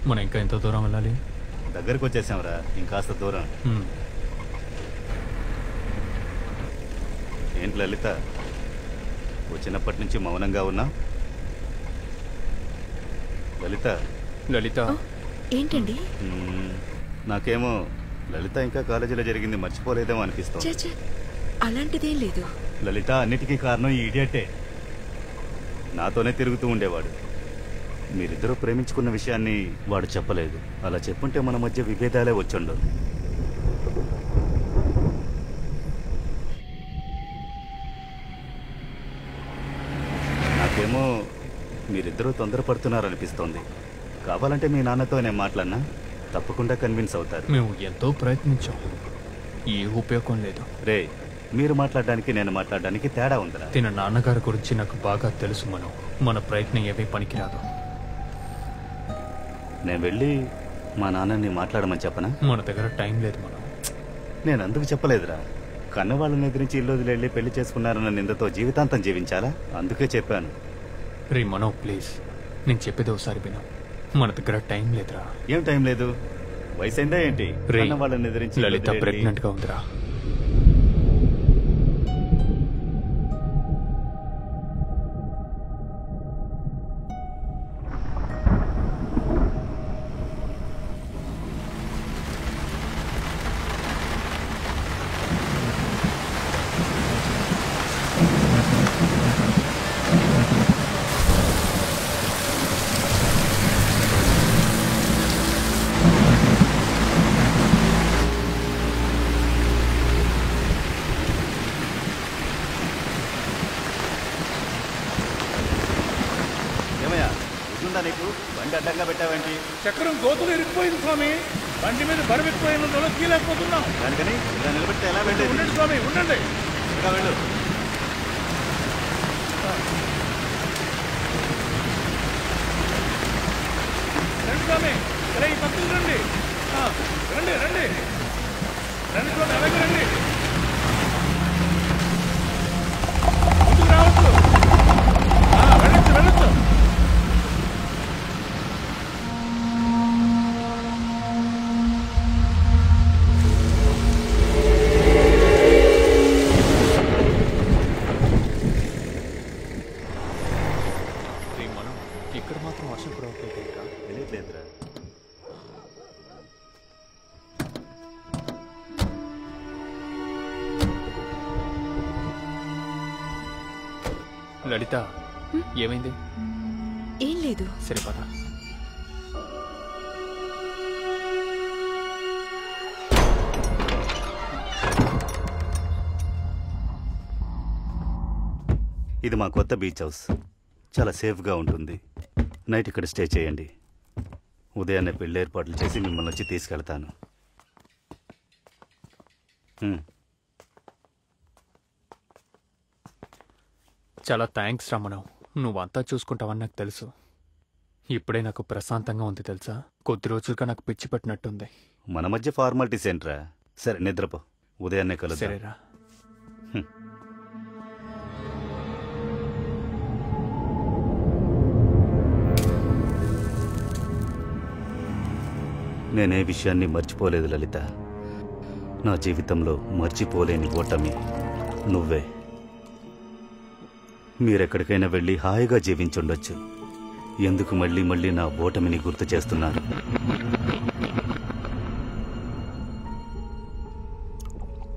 మనం ఇంకా ఎంత దూరం వెళ్ళాలి? దగ్గరకు వచ్చేసాంరా, ఇంకాస్త దూరం. ఏంటి లలిత, వచ్చినప్పటి నుంచి మౌనంగా ఉన్నా? లలిత లలిత ఏంటండి? నాకేమో లలిత ఇంకా కాలేజీలో జరిగింది మర్చిపోలేదేమో అనిపిస్తుంది. అలాంటిదేం లేదు. లలిత అన్నిటికీ కారణం ఈ ఇడియటే. నాతోనే తిరుగుతూ ఉండేవాడు. మీరిద్దరూ ప్రేమించుకున్న విషయాన్ని వాడు చెప్పలేదు. అలా చెప్పుంటే మన మధ్య విభేదాలే వచ్చుండవు. నాకేమో మీరిద్దరూ తొందరపడుతున్నారనిపిస్తోంది. కావాలంటే మీ నాన్నతో నేను మాట్లాడినా తప్పకుండా కన్విన్స్ అవుతారు. మేము ఎంతో ప్రయత్నించాం, ఏ ఉపయోగం లేదు. రే, మీరు మాట్లాడడానికి నేను మాట్లాడడానికి తేడా ఉందిరా. తిన నాన్నగారి గురించి నాకు బాగా తెలుసు. మన ప్రయత్నం ఏమీ పనికిరాదు. నేను వెళ్ళి మా నాన్నని మాట్లాడమని చెప్పనా? మన దగ్గర టైం లేదు. నేను అందుకు చెప్పలేదురా. కన్నవాళ్ళని ఎదిరించి ఇల్లు వదిలి పెళ్లి చేసుకున్నారన్న నిందతో జీవితాంతం జీవించాలా? అందుకే చెప్పాను. రే మనో, ప్లీజ్, నేను చెప్పేది ఒకసారి విను. మన దగ్గర టైం లేదురా. ఏం టైం లేదు? వయసైందా ఏంటి? వాళ్ళని ఎదిరించి లలిత ప్రెగ్నెంట్ గా ఉందిరా. చక్రం గోతులు ఇరికిపోయింది స్వామి. బండి మీద బరువెక్కిపోయిన కీలేకపోతున్నాం. దానికని ఇలా నిలబెడితే ఎలా వెళ్ళేది? ఉండండి స్వామి, ఉండండి. ఇంకా వెళ్ళు. రండి స్వామి, ఇలా ఈ పక్కన రండి. రండి రండి రండి స్వామి, అలాగే రండి. ముందుకు రావచ్చు. వెళ్ళొచ్చు వెళ్ళొచ్చు. ఇక్కడ మాత్రం వర్షం పడవట్లేదురా. తెలియట్లేదురా. లలిత, ఏమైంది? ఏం లేదు. సరే పద. ఇది మా కొత్త బీచ్ హౌస్. చాలా సేఫ్గా ఉంటుంది. నైట్ ఇక్కడ స్టే చేయండి. ఉదయాన్నే పెళ్లి ఏర్పాట్లు చేసి మిమ్మల్ని వచ్చి తీసుకెళ్తాను. చాలా థ్యాంక్స్ రమణం. నువ్వంతా చూసుకుంటావని నాకు తెలుసు. ఇప్పుడే నాకు ప్రశాంతంగా ఉంది తెలుసా. కొద్ది రోజులుగా నాకు పిచ్చి పట్టినట్టుంది. మన మధ్య ఫార్మాలిటీస్ ఏంట్రా? సరే నిద్రపో, ఉదయాన్నే కలుద్దాం. సరేరా. నేనే విషయాన్ని మర్చిపోలేదు లలిత. నా జీవితంలో మర్చిపోలేని ఓటమి నువ్వే. మీరెక్కడికైనా వెళ్ళి హాయిగా జీవించుండొచ్చు. ఎందుకు మళ్ళీ మళ్ళీ నా ఓటమిని గుర్తు చేస్తున్నారు?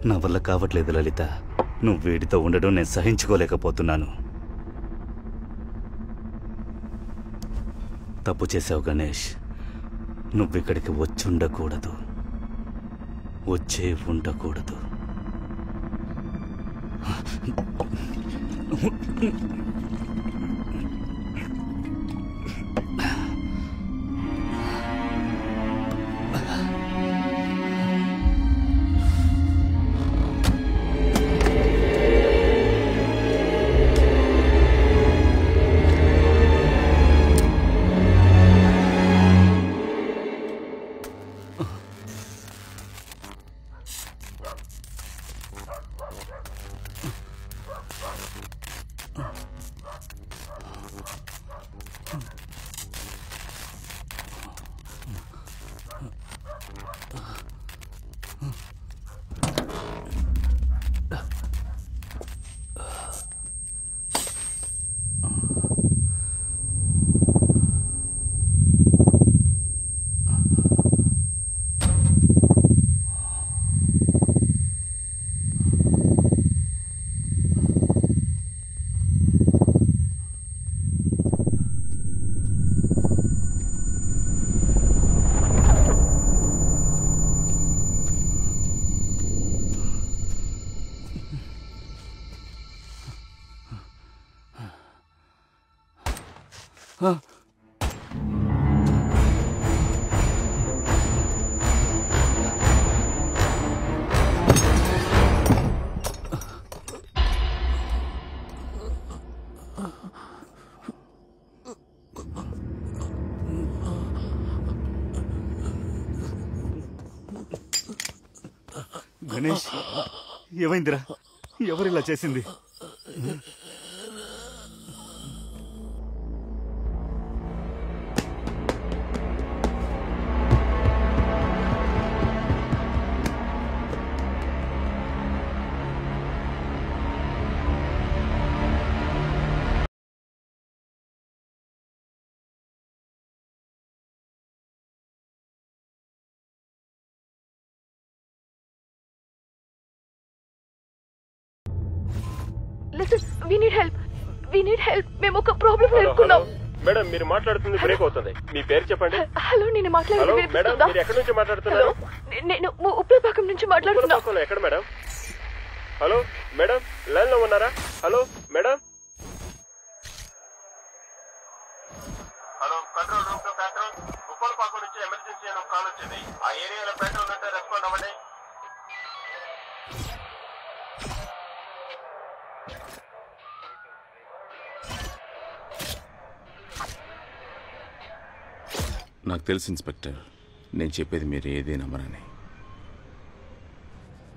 నా వల్ల కావట్లేదు లలిత. నువ్వు వీడితో ఉండడం నేను సహించుకోలేకపోతున్నాను. తప్పు చేశావు గణేష్. నువ్విక్కడికి వచ్చి ఉండకూడదు, వచ్చే ఉండకూడదు. గణేష్, ఏమైందిరా? ఎవరిలా చేసింది? మేము ఒక ప్రాబ్లం ఎదుర్కొన్నాం. మేడం, మీరు మాట్లాడుతుంది బ్రేక్ అవుతుంది. మీ పేరు చెప్పండి. హలో, నేను మాట్లాడేది మేడం, మీరు ఎక్కడి నుంచి మాట్లాడుతున్నారు? నేను ఉప్పలపాకం నుంచి మాట్లాడుతున్నా. ఎక్కడ మేడం? హలో మేడం, లైన్ లో ఉన్నారా? Hello madam. Hello, control room to control. Uppalapakam నుంచి ఎమర్జెన్సీ అని కాల్ వచ్చింది. ఆ ఏరియాలో పెట్రోల్ ఉంటే రెస్పాండ్ అవ్వండి. నాకు తెలుసు ఇన్స్పెక్టర్, నేను చెప్పేది మీరు ఏదే నమ్మరని.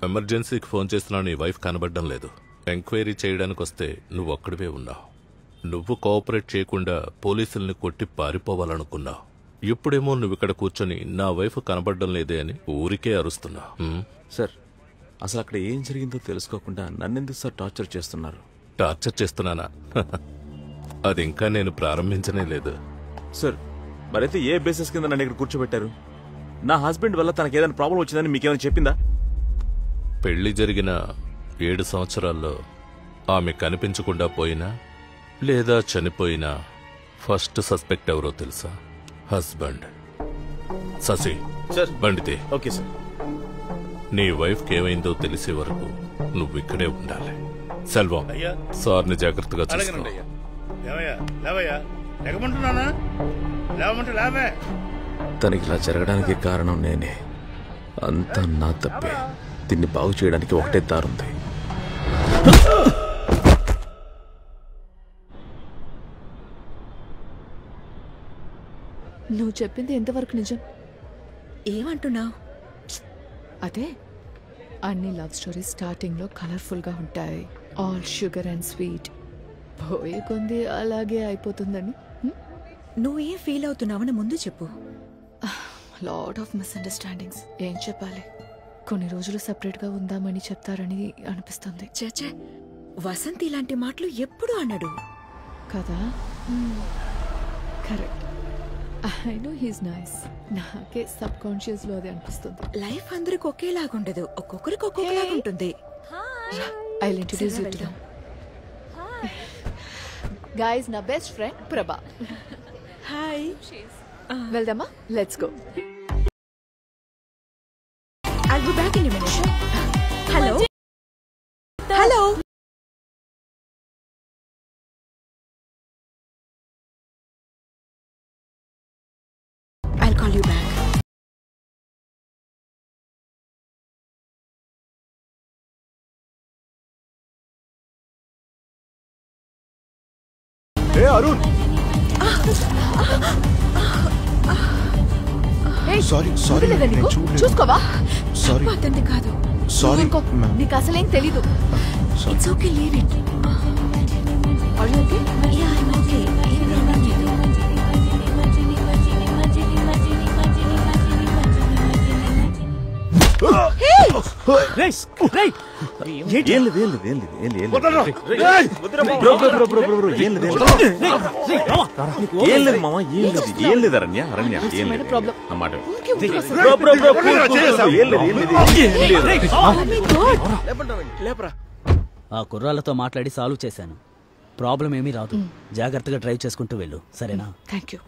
ఎమర్జెన్సీకి ఫోన్ చేస్తున్నా, నీ వైఫ్ కనబడడం లేదు. ఎంక్వైరీ చేయడానికి వస్తే నువ్వు ఒక్కడివే ఉన్నావు. నువ్వు కోఆపరేట్ చేయకుండా పోలీసుల్ని కొట్టి పారిపోవాలనుకున్నావు. ఇప్పుడేమో నువ్వు ఇక్కడ కూర్చొని నా వైఫ్ కనబడడం లేదే అని ఊరికే అరుస్తున్నావు. సార్, అసలు అక్కడ ఏం జరిగిందో తెలుసుకోకుండా నన్నెందుకు సార్ టార్చర్ చేస్తున్నారు? టార్చర్ చేస్తున్నానా? అది ఇంకా నేను ప్రారంభించనే లేదు. సార్, మరైతే ఏ బేసిస్ కింద నన్ను ఇక్కడ కూర్చోబెట్టారు? నా హస్బెండ్ వల్ల తనకి ఏదైనా ప్రాబ్లం వచ్చిందని మీకేమైనా చెప్పిందా? పెళ్లి జరిగిన 7 సంవత్సరాల్లో ఆమె కనిపించకుండా పోయినా లేదా చనిపోయినా ఫస్ట్ సస్పెక్ట్ ఎవరో తెలుసా? హస్బెండ్. శశి, బండితే. Okay sir. నీ వైఫ్కి ఏమైందో తెలిసే వరకు నువ్వు ఇక్కడే ఉండాలి. సెల్వం, సార్ని జాగ్రత్తగా చూసుకో. తనకి ఇలా జరగడానికి కారణం నేనే. అంతా నా తప్పే. దీన్ని బాగు చేయడానికి ఒకటే దారుంది. నువ్వు చెప్పింది ఎంతవరకు నిజం? ఏమంటున్నావు? అదే, అన్ని లవ్ స్టోరీస్ స్టార్టింగ్ లో కలర్ఫుల్ గా ఉంటాయి. All sugar and sweet. పోయే కొంది అలాగే అయిపోతుందని. నువ్వేం ఫీల్ అవుతున్నావని ముందు చెప్పు. Lot of misunderstandings. ఏం చెప్పాలి? కొన్ని రోజులు సెపరేట్ గా ఉందామని చెప్తారని అనిపిస్తుంది. చచ్చే, వసంత్ ఇలాంటి మాటలు ఎప్పుడు అన్నాడు కదా? Correct. I know he's nice. నాకే సబ్ కాన్షియస్ లో అది అనిపిస్తుంది. లైఫ్ అందరికి ఒకేలాగుండదు, ఒక్కొక్కరికి ఒక్కొక్కలాగా ఉంటుంది. I will introduce you to them. Guys, నా బెస్ట్ ఫ్రెండ్ ప్రభా. హాయ్. వెళ్దామా? Let's go. I'll be back in a minute. Hello? Hello? I'll call you back. Hey, Arun! Sorry. చూసుకోవా? Sorry. అతన్ని కాదు. Sorry. నీకు అసలేం తెలీదు. It's okay, leave it. Are you okay? Yeah, I'm okay. ఏం problem లేదు. ఏం లేదు అరణ్య. ఆ కుర్రాళ్ళతో మాట్లాడి సాల్వ్ చేశాను. ప్రాబ్లం ఏమీ రాదు. జాగ్రత్తగా డ్రైవ్ చేసుకుంటూ వెళ్ళు, సరేనా? Thank you.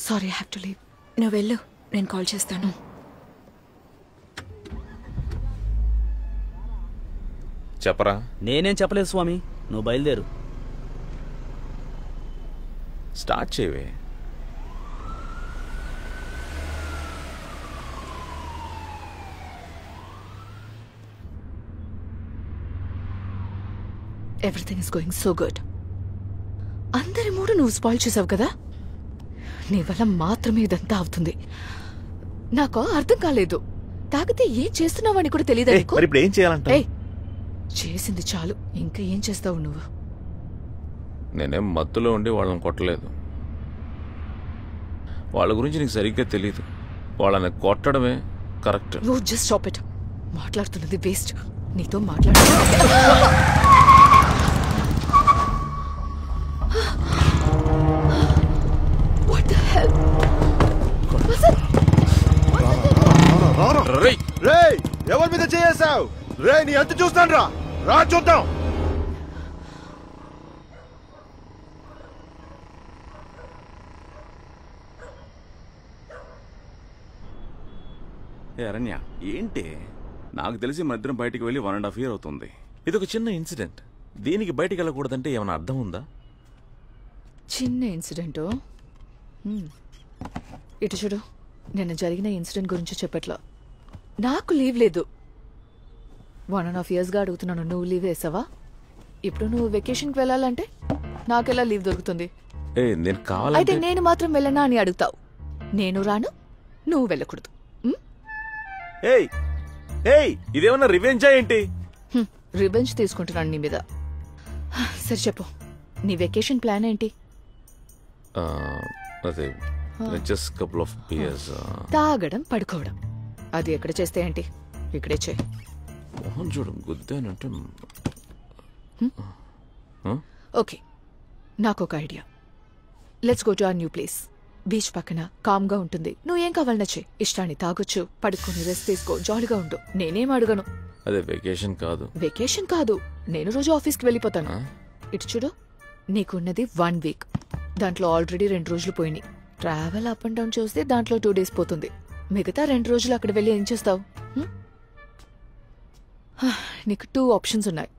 Sorry, I have to leave. నువ్వు వెళ్ళు, నేను కాల్ చేస్తాను. చెప్పరా? నేనేం చెప్పలేదు స్వామి, నువ్వు బయలుదేరు. స్టార్ట్ చేయవే. Everything is going so good. అందరి మూడు నువ్వు స్పాయిల్ చేసావు కదా. నీ వల్ల మాత్రమే ఇదంతా అవుతుంది. నాకు అర్థం కాలేదు. తాగితే ఏం చేస్తున్నావని కూడా తెలియదు. మరి ఇప్పుడు ఏం చేయాలంట? చేసింది చాలు, ఇంకా ఏం చేస్తావు నువ్వు? నేనేం మత్తులో ఉండి వాళ్ళని కొట్టలేదు. వాళ్ళ గురించి నీకు సరిగ్గా తెలియదు. వాళ్ళని కొట్టడమే కరెక్ట్. నువ్వు జస్ట్ స్టాప్ ఇట్. మాట్లాడుతున్నది వేస్ట్. నీతో మాట్లాడు. What the hell? రేయ్, ఎవరి మీద చేసావు? రే, నీ అంత చూస్తాను రా. రా చూద్దాం. అరణ్య, ఏంటి? నాకు తెలిసి మన ఇద్దరం బయటికి వెళ్ళి 1.5 years అవుతుంది. ఇది ఒక చిన్న ఇన్సిడెంట్. దీనికి బయటికి వెళ్ళకూడదంటే ఏమైనా అర్థం ఉందా? చిన్న ఇన్సిడెంట్? ఇటు చూడు, నిన్న జరిగిన ఇన్సిడెంట్ గురించి చెప్పట్లా. నాకు లీవ్ లేదు. 1.5 yearsగా అడుగుతున్నాను, నువ్వు లీవ్ వేసావా? ఇప్పుడు నువ్వు వెకేషన్కి వెళ్ళాలంటే నాకెలా లీవ్ దొరుకుతుంది? నేను కావాలంటే అయితే నేను మాత్రం వెళ్ళనా అని అడుగుతావు. నేను రాను, నువ్వు వెళ్ళకూడదు. ఇదేమన్నా రివెంజా ఏంటి? రివెంజ్ తీసుకుంటున్నాను నీ మీద. సరే చెప్పు, నీ వెకేషన్ ప్లాన్ ఏంటి? అదే జస్ట్ కపుల్ ఆఫ్ బియర్స్. తాగడం, పడుకోవడం. అది ఎక్కడ చేస్తే ఏంటి? ఇక్కడే చేయి. మోహన్ చూడు, గుద్దానంటే. ఓకే, నాకు ఒక idea. Let's go to our new place. Beach పక్కన కామ్గా ఉంటుంది. నువ్వు ఏం కావాలన్నా చెయ్యి. ఇష్టాన్ని తాగొచ్చు, పడుకొని రెస్ట్ తీసుకో, జాలీగా ఉండు. నేనేం అడగను. అదే వెకేషన్ కాదు. వెకేషన్ కాదు, నేను రోజు ఆఫీస్కి వెళ్ళిపోతాను. ఇటు చూడు, నీకున్నది 1 week. దాంట్లో ఆల్రెడీ 2 రోజులు పోయినాయి. ట్రావెల్ అప్ అండ్ డౌన్ చూస్తే దాంట్లో 2 days పోతుంది. మిగతా 2 రోజులు అక్కడ వెళ్ళి ఏం చేస్తావు? నీకు 2 options ఉన్నాయి.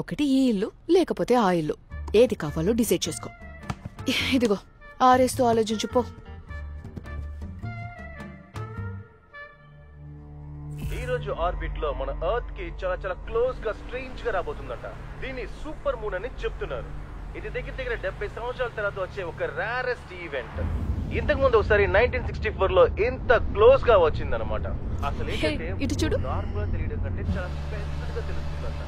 ఒకటి ఈ ఇల్లు, లేకపోతే ఆ ఇల్లు. ఏది కావాలో డిసైడ్ చేసుకో. ఇదిగో ఆరేస్తూ ఆలోచించు పో. ఈ రోజు ఆర్బిట్ లో మన ఎర్త్ కి చాలా చాలా క్లోజ్ గా స్ట్రేంజ్ గా రాబోతుందంట. దీన్ని సూపర్ మూన్ అని చెప్తున్నారు. ఇది దగ్గర దగ్గర 70 సంవత్సరాల తర్వాత వచ్చే ఒక రేరెస్ట్ ఈవెంట్. ఇంతకు ముందు ఒకసారి 1964 లో ఇంత క్లోజ్ గా వచ్చిందనమాట. అసలు ఇటు చూడు, నార్మల్ తెలియడం కంటే చాలా స్పెషల్ గా తెలుస్తుందంట.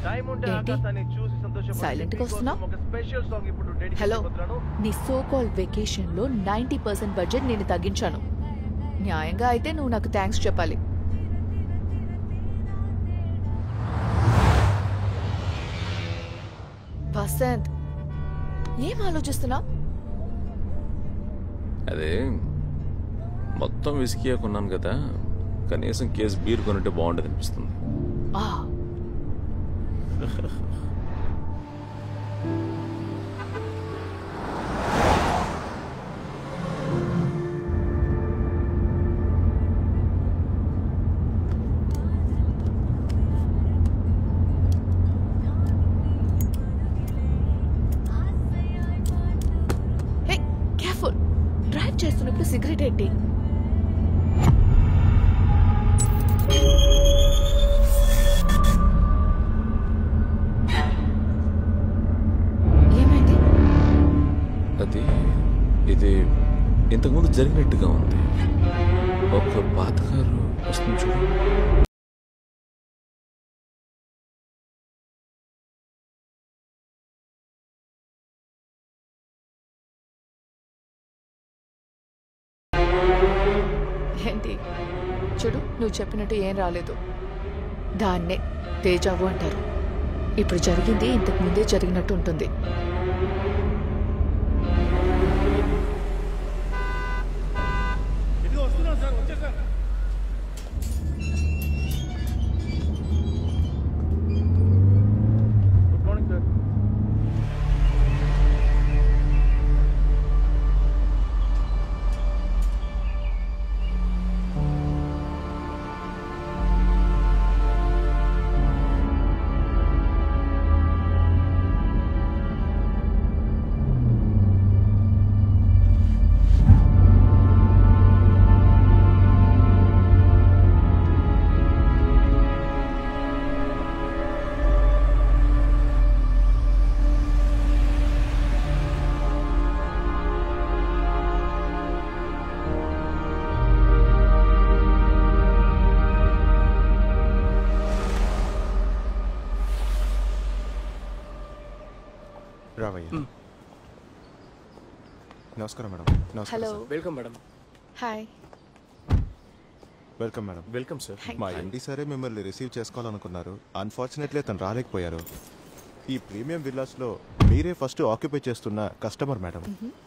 టైం ఉంటే ఆకాశాన్ని చూసి సైలెంట్ గా వస్తున్నావు. ఒక స్పెషల్ సాంగ్ ఇప్పుడు డెడికేట్ హలో, చేస్తున్నాను. నీ సో కాల్ వెకేషన్ లో 90% బడ్జెట్ నేను తగ్గించాను. న్యాయంగా అయితే నువ్వు నాకు థ్యాంక్స్ చెప్పాలి. వసంత్, ఏం ఆలోచిస్తున్నావు? అదే మొత్తం విసికియా కొన్నాను కదా, కనీసం కేసు బీర్ కొనుంటే బాగుంటుంది అనిపిస్తుంది. కేర్ఫుల్, డ్రైవ్ చేస్తున్నప్పుడు సిగరెట్ ఏంటి? ఏమైంది? అది ఇది ఇంతకుముందు జరిగినట్టుగా ఉంది. ఒక పాతకారు వస్తుంది చూడు. ఏంటి? చూడు, నువ్వు చెప్పినట్టు ఏం రాలేదు. దాన్నే తేజావు అంటారు. ఇప్పుడు జరిగింది ఇంతకు ముందే జరిగినట్టు ఉంటుంది. ఇదిగో వస్తున్నాను సార్, వచ్చేసాను. Good morning sir. రావయ్యా. నమస్కారం madam. Hello. Welcome madam. Hi. Welcome madam. Welcome sir. మా ఎండి సరే మిమ్మల్ని రిసీవ్ చేసుకోవాలనుకున్నారు. అన్ఫార్చునేట్లీ తను రాలేకపోయారు. ఈ ప్రీమియం విల్లాస్లో మీరే ఫస్ట్ ఆక్యుపై చేస్తున్న కస్టమర్ మేడం.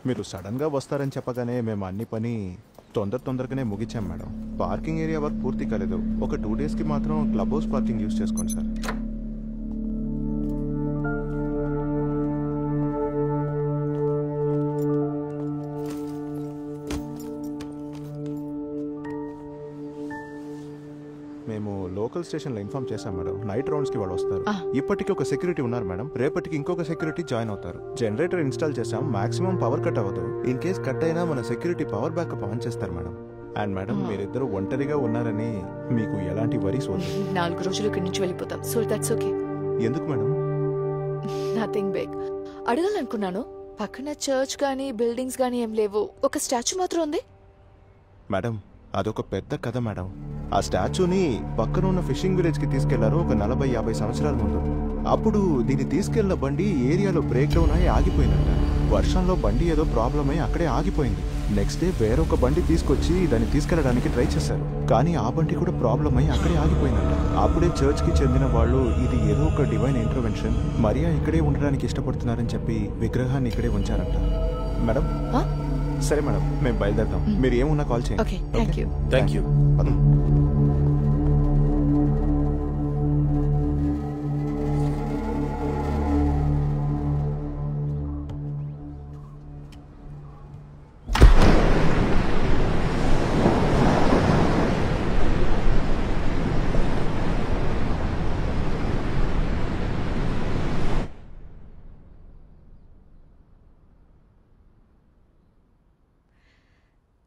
మీరు సడన్గా వస్తారని చెప్పగానే మేము అన్ని పని తొందరగానే ముగించాం మేడం. పార్కింగ్ ఏరియా వర్క్ పూర్తి కాలేదు. ఒక 2 డేస్కి మాత్రం క్లబ్ హౌస్ పార్కింగ్ యూజ్ చేసుకోండి సార్. మేము లోకల్ స్టేషన్లో ఇన్ఫార్మ్ చేశాం మేడం. నైట్ రౌండ్స్కి వాళ్ళు వస్తారు. ఇప్పటికీ ఒక సెక్యూరిటీ ఉన్నారు మేడం. రేపటికి ఇంకొక సెక్యూరిటీ జాయిన్ అవుతారు. జనరేటర్ ఇన్స్టాల్ చేసాం. మాక్సిమం పవర్ కట్ అవ్వదు. ఇన్ కేస్ కట్ అయినా మన సెక్యూరిటీ పవర్ బ్యాకప్ ఆన్ చేస్తారు మేడం. అండ్ మేడం మీరిద్దరు ఒంటరిగా ఉన్నారని మీకు ఎలాంటి వరీస్ వద్దు. 4 రోజులు ఇక్కడి నుంచి వెళ్ళిపోతాం. So that's okay. ఎందుకు మేడం? Nothing big. అడగాలనుకున్నాను. పక్కన చర్చ్ గానీ బిల్డింగ్స్ గానీ ఏం లేవు. ఒక స్టాచ్యూ మాత్రం ఉంది. మేడం అదొక పెద్ద కథ మేడం. ఆ స్టాచ్యూని పక్కన ఉన్న ఫిషింగ్ విలేజ్ కి తీసుకెళ్లారు ఒక 40-50 సంవత్సరాల ముందు. అప్పుడు దీన్ని తీసుకెళ్లిన బండి ఏరియాలో బ్రేక్ డౌన్ అయి ఆగిపోయిందంట. వర్షంలో బండి ఏదో ప్రాబ్లం అయి అక్కడే ఆగిపోయింది. నెక్స్ట్ డే వేరొక బండి తీసుకొచ్చి దాన్ని తీసుకెళ్లడానికి ట్రై చేశారు. కానీ ఆ బండి కూడా ప్రాబ్లం అయి అక్కడే ఆగిపోయిందంట. అప్పుడే చర్చ్ కి చెందిన వాళ్ళు ఇది ఏదో ఒక డివైన్ ఇంటర్వెన్షన్, మరియా ఇక్కడే ఉండడానికి ఇష్టపడుతున్నారని చెప్పి విగ్రహాన్ని ఇక్కడే ఉంచారంట. మేడం సరే మేడం మేము బయలుదేరుతాం. మీరు ఏమున్నా కాల్ చేయండి. Okay. Thank you. Thank you.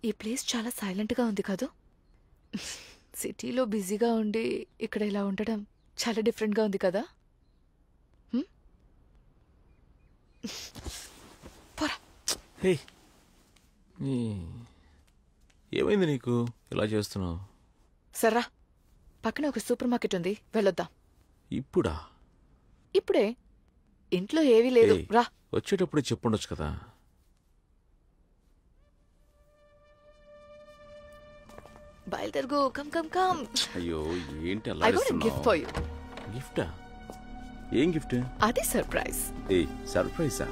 ఈ ప్లేస్ చాలా సైలెంట్గా ఉంది కాదు? సిటీలో బిజీగా ఉండి ఇక్కడ ఇలా ఉండడం చాలా డిఫరెంట్గా ఉంది కదా? ఏమైంది నీకు ఇలా చేస్తున్నావు? సర్రా, పక్కన ఒక సూపర్ మార్కెట్ ఉంది, వెళ్ళొద్దాం. ఇప్పుడా? ఇప్పుడే. ఇంట్లో ఏవీ లేదు. రా. వచ్చేటప్పుడు చెప్పుండొచ్చు కదా. బయలుదేరుగో. Come come come. అయ్యో ఏంటి అలా I got a gift for you. గిఫ్టా? ఏం గిఫ్ట్? అది సర్ప్రైజ్. సర్ప్రైజా?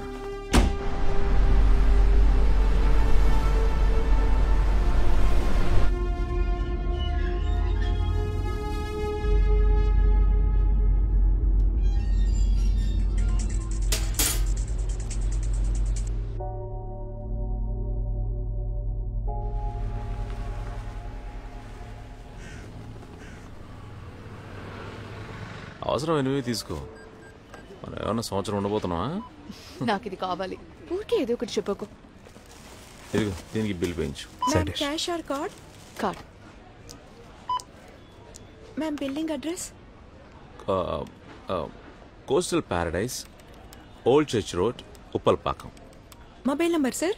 అవసరమైనవి తీసుకో. మనం ఏమన్నా సంవత్సరం ఉండబోతున్నావా? నాకు ఇది కావాలి. ఊరికే ఏదో ఒకటి చెప్పకు. ఇదిగో దీనికి బిల్ వేయించు. मैम कैश और card? Card. Ma'am building address? Coastal paradise, old church road, Uppalpakam. Mobile number sir?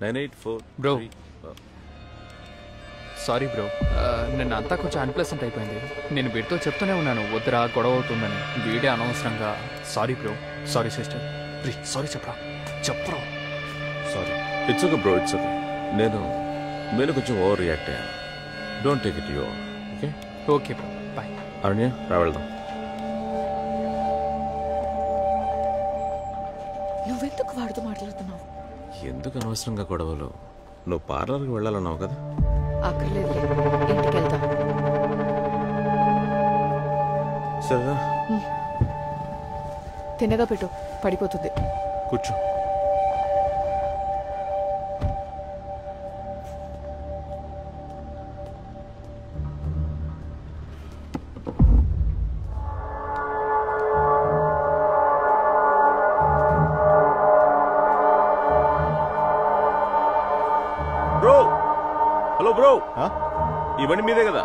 984. Bro sorry bro, నిన్న అంతా కొంచెం అన్ప్లెసెంట్ అయిపోయింది. నేను వీడితో చెప్తూనే ఉన్నాను వద్దురా గొడవ అవుతుందని. వీడే అనవసరంగా. Sorry bro. Sorry sister. Please sorry చెప్పరా. Sorry. It's okay bro, it's okay. నేను కొంచెం ఓవర్ రియాక్ట్ అయ్యాను. Don't take it you. Okay okay bro, bye. Aranya రా వెళ్దాం. నువ్వెందుకు వాడుతూ మాట్లాడుతున్నావు? ఎందుకు అనవసరంగా గొడవలు? నువ్వు పార్లర్కి వెళ్ళాలన్నావు కదా. అక్కర్లేదులే, ఇంటికి వెళ్దాం. సరేనా? తిన్నగా పెట్టు, పడిపోతుంది. కూర్చో. Bro, hello bro. ఈ బండి మీదే కదా?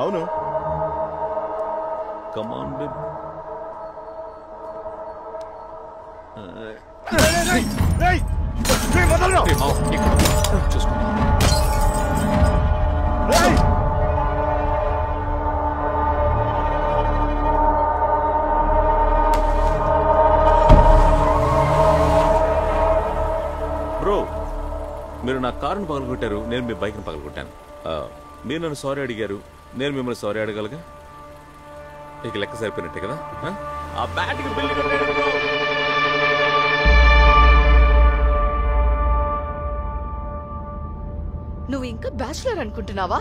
అవును. కమాన్ బేబ్. బ్రో, మీరు నా కారును పగలగొట్టారు, నేను మీ బైక్ని పగలగొట్టాను. మీరు నన్ను సారీ అడిగారు, నేను మిమ్మల్ని సారీ అడగలగా. ఇక లెక్క సరిపోయినట్టే కదా. ఆ బ్యాట్కి బిల్లు కట్టాడు బ్రో. నువ్వు ఇంకా బ్యాచులర్ అనుకుంటున్నావా?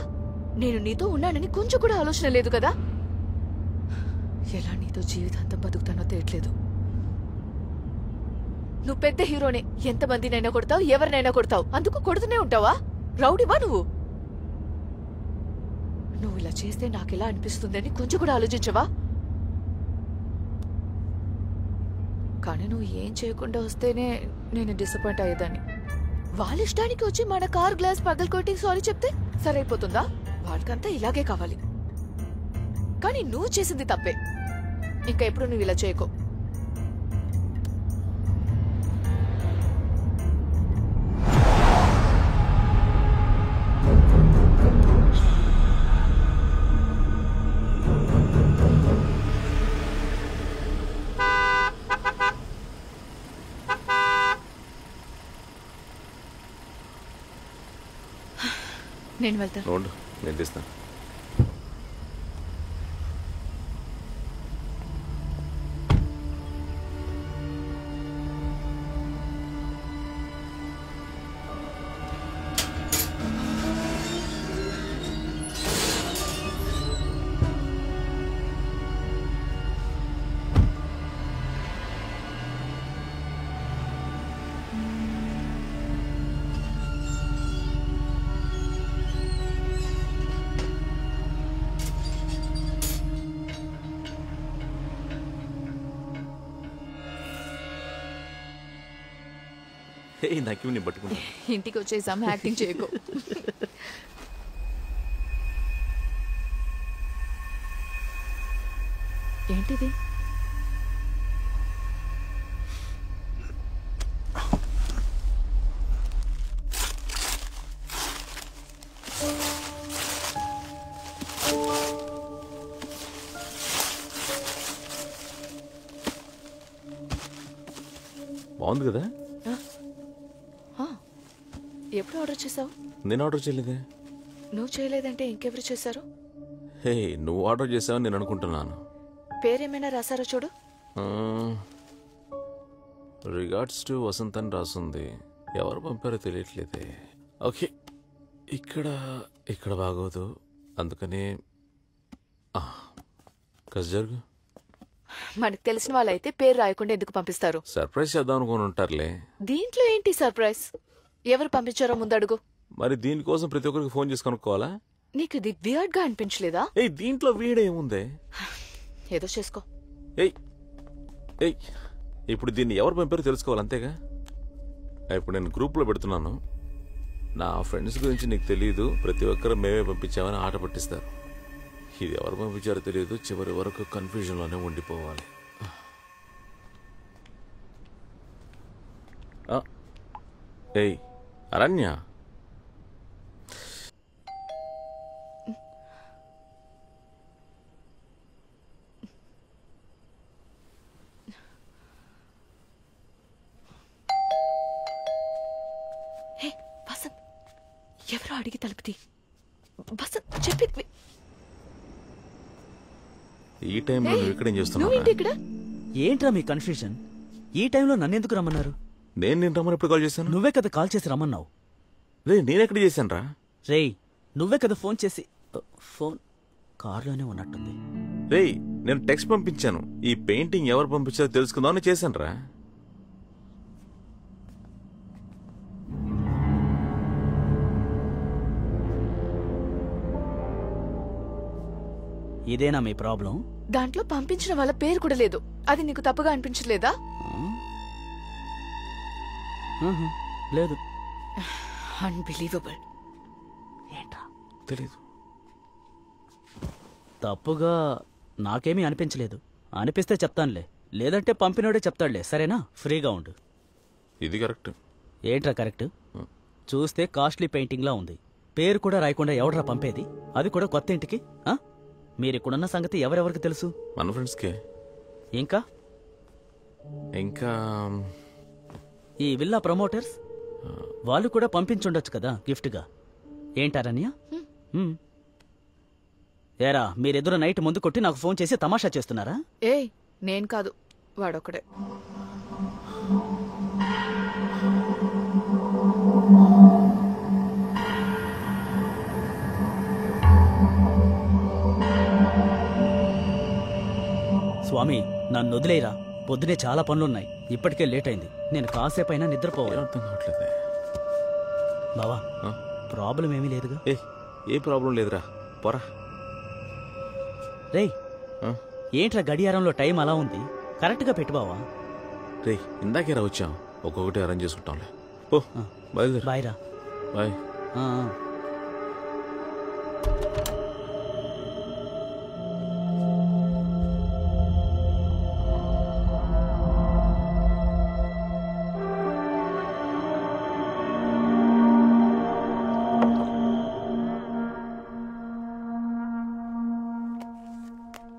నేను నీతో ఉన్నానని కొంచెం కూడా ఆలోచన లేదు కదా. ఎలా నీతో జీవితాంతం బతుకుతానో తెలియట్లేదు. నువ్వు పెద్ద హీరోనే, ఎంతమందినైనా కొడతావు, ఎవరినైనా కొడతావు, అందుకు కొడుతూనే ఉంటావా? రౌడీవా నువ్వు? నువ్వు ఇలా చేస్తే నాకెలా అనిపిస్తుందని కొంచెం కూడా ఆలోచించవా? కానీ నువ్వు ఏం చేయకుండా వస్తేనే నేను డిసప్పాయింట్ అయ్యేదాన్ని. వాళ్ళ ఇష్టానికి వచ్చి మన కార్ గ్లాస్ పగలకొట్టి సారీ చెప్తే సరైపోతుందా? వాళ్ళకంతా ఇలాగే కావాలి. కానీ నువ్వు చేసింది తప్పే. ఇంకా ఎప్పుడు నువ్వు ఇలా చేయకో. నేను వెళ్తాను. నేను తీస్తాను. నాకేమి పట్టుకుంటా. ఇంటికి వచ్చేసాం, యాక్టింగ్ చేయకు. ఏంటిది? బాగుంది కదా. ఎప్పుడు ఆర్డర్ చేసావు? నేను ఆర్డర్ చేయలేదే. నువ్వు చేయలేదంటే ఇంకెవరు చేశారు? హే, నువ్వు ఆర్డర్ చేసావని నేను అనుకుంటున్నాను. పేరేమైనా రాసారో చూడు. రిగార్డ్స్ టు వసంత్ అని రాసుంది. ఎవరు పంపారో తెలియట్లేదే. ఓకే, ఇక్కడ బాగోదు, అందుకని కస్ జరుగు. మనకు తెలిసిన వాళ్ళైతే పేరు రాయకుండా ఎందుకు పంపిస్తారు? సర్ప్రైజ్ చేద్దాం అనుకుని ఉంటారులే. దీంట్లో ఏంటి సర్ప్రైజ్? ఎవరు పంపించారో ముందు అడుగు. మరి దీనికోసం ప్రతి ఒక్కరికి ఫోన్ చేసి కనుక్కోవాలా? నీకు ఇది వియర్డ్ గా అనిపించలేదా? దీంట్లో వీడేముందే? ఏదో చేసుకో. ఇప్పుడు దీన్ని ఎవరు పంపారో తెలుసుకోవాలి, అంతేగా. ఇప్పుడు నేను గ్రూప్లో పెడుతున్నాను. నా ఫ్రెండ్స్ గురించి నీకు తెలియదు, ప్రతి ఒక్కరు మేమే పంపించామని ఆట పట్టిస్తారు. ఇది ఎవరు పంపించారో తెలియదు, చివరి వరకు కన్ఫ్యూజన్లోనే ఉండిపోవాలి. అరణ్య, వసంత్, ఎవరో అడిగి తలుపుతి. వసంత్ చెప్పి. ఈ టైంలో నువ్వు ఇక్కడేం చేస్తున్నావు? ఏంట్రా మీ కన్ఫ్యూజన్? ఈ టైంలో నన్నెందుకు రమ్మన్నారు? నేను రమ్మని ఎప్పుడు కాల్ చేశాను? నువ్వే కదా కాల్ చేసి రమ్మన్నావు. రే, నేనెక్కడ చేశాను రా? రే, నువ్వే కదా ఫోన్ చేసి. ఫోన్ కార్లోనే ఉన్నట్టుంది. రే, నేను టెక్స్ట్ పంపించాను. ఈ పెయింటింగ్ ఎవరు పంపించారో తెలుసుకుందామని చేశాను రా. ఇదేనా మీ ప్రాబ్లం? దాంట్లో పంపించిన వాళ్ళ పేరు కూడా లేదు. అది నీకు తప్పుగా అనిపించలేదా? లేదు. అన్బిలీవబుల్. ఏంట్రా తెలీదు. తప్పుగా నాకేమీ అనిపించలేదు. అనిపిస్తే చెప్తానులే, లేదంటే పంపినోడే చెప్తాడులే. సరేనా? ఫ్రీగా ఉండు. ఇది కరెక్ట్. ఏంట్రా కరెక్ట్? చూస్తే కాస్ట్లీ పెయింటింగ్లా ఉంది. పేరు కూడా రాయకుండా ఎవడ్రా పంపేది? అది కూడా కొత్త ఇంటికి. మీరిక్కడున్న సంగతి ఎవరెవరికి తెలుసు? మన ఫ్రెండ్స్కే. ఇంకా ఇంకా ఈ విల్లా ప్రమోటర్స్ వాళ్ళు కూడా పంపించుండొచ్చు కదా గిఫ్ట్గా. ఏంటారన్య? ఏరా, మీరిద్దరు నైట్ ముందు కొట్టి నాకు ఫోన్ చేసి తమాషా చేస్తున్నారా? ఏయ్, నేను కాదు, వాడొక్కడే. స్వామి, నన్ను వదిలేరా. పొద్దునే చాలా పనులున్నాయి. ఇప్పటికే లేట్ అయింది. నేను కాసేపైనా నిద్రపోవాలి. అర్థం కావట్లేదే. బావా, ప్రాబ్లం ఏమీ లేదుగా? ఏ ప్రాబ్లం లేదురా, పోరా. రేయ్, ఏంట్రా గడియారంలో టైం అలా ఉంది? కరెక్ట్గా పెట్టు బావా. రే, ఇందాకే రా వచ్చాం. ఒక్కొక్కటి అరేంజ్ చేసుకుంటాంలే. ఓ, బయలుదేరు. బాయ్ రా. బాయ్.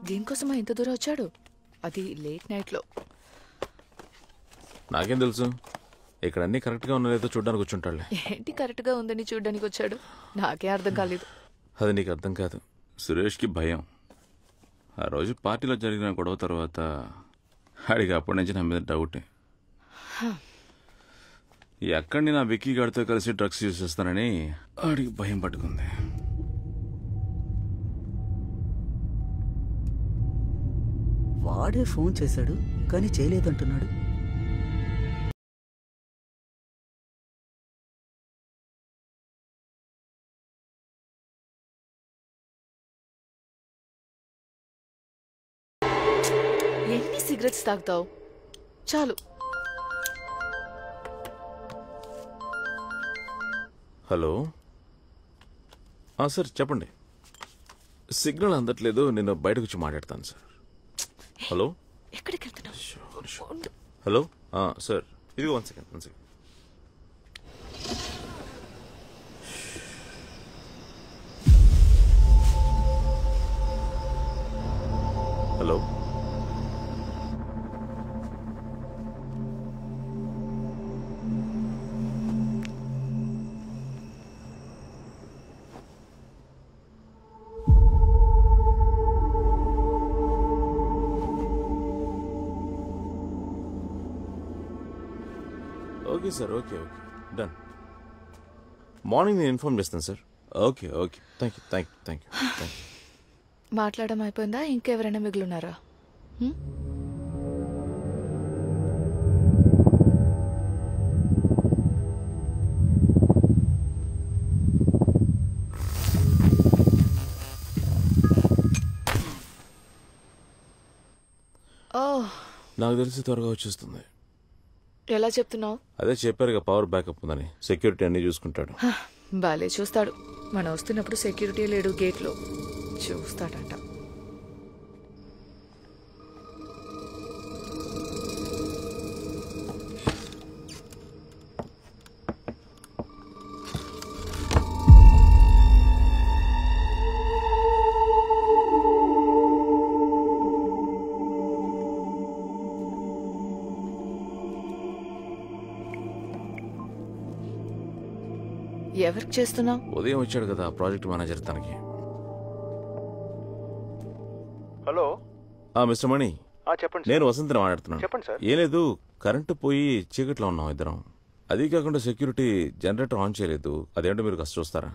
దీనికోసమా ఇంత దూరం వచ్చాడు? అది లేట్ నైట్లో. నాకేం తెలుసు, ఇక్కడ అన్ని కరెక్ట్గా ఉన్నాయో చూడడానికి వచ్చుంటాడులే. ఏంటి కరెక్ట్గా ఉందని చూడ్డానికి వచ్చాడు? నాకే అర్థం కాలేదు. అది నీకు అర్థం కాదు. సురేష్కి భయం. ఆ రోజు పార్టీలో జరిగిన గొడవ తర్వాత ఆడికి అప్పటి నుంచి నా మీద డౌటే. ఎక్కడిని నా విక్కీ గాడితో కలిసి డ్రగ్స్ యూజ్ చేస్తానని ఆడికి భయం పట్టుకుంది. వాడే ఫోన్ చేశాడు కానీ చేయలేదంటున్నాడు. ఎన్ని సిగరెట్స్ తాగుతావు? చాలు. హలో సార్, చెప్పండి. సిగ్నల్ అందట్లేదు, నేను బయటకు వచ్చి మాట్లాడతాను సార్. హలో, ఎక్కడికి వెళ్తున్నావు? హలో సార్, ఇది 1 second. Hello, okay sir, okay done. Morning నేను ఇన్ఫార్మ్ చేస్తాను సార్. Okay thank you. మాట్లాడడం అయిపోయిందా? ఇంకెవరైనా మిగులున్నారా? నాకు తెలిసి త్వరగా వచ్చేస్తుంది. ఎలా చెప్తున్నావు? అదే చెప్పారుగా, పవర్ బ్యాకప్ ఉందని. సెక్యూరిటీ అన్ని చూసుకుంటాడు. బాలే చూస్తాడు. మనం వస్తున్నప్పుడు సెక్యూరిటీ లేడు గేట్లో. చూస్తాడంట. ఎవరికి చేస్తున్నావు? ఉదయం వచ్చాడు కదా ప్రాజెక్ట్ మేనేజర్, తనకి. హలో మిస్టర్ మణి. చెప్పండి. నేను వసంతని మాట్లాడుతున్నాను. చెప్పండి సార్. ఏం లేదు, కరెంటు పోయి చీకట్లో ఉన్నాం ఇద్దరం. అది కాకుండా సెక్యూరిటీ జనరేటర్ ఆన్ చేయలేదు. అదేంటో మీరు కష్టం చూస్తారా?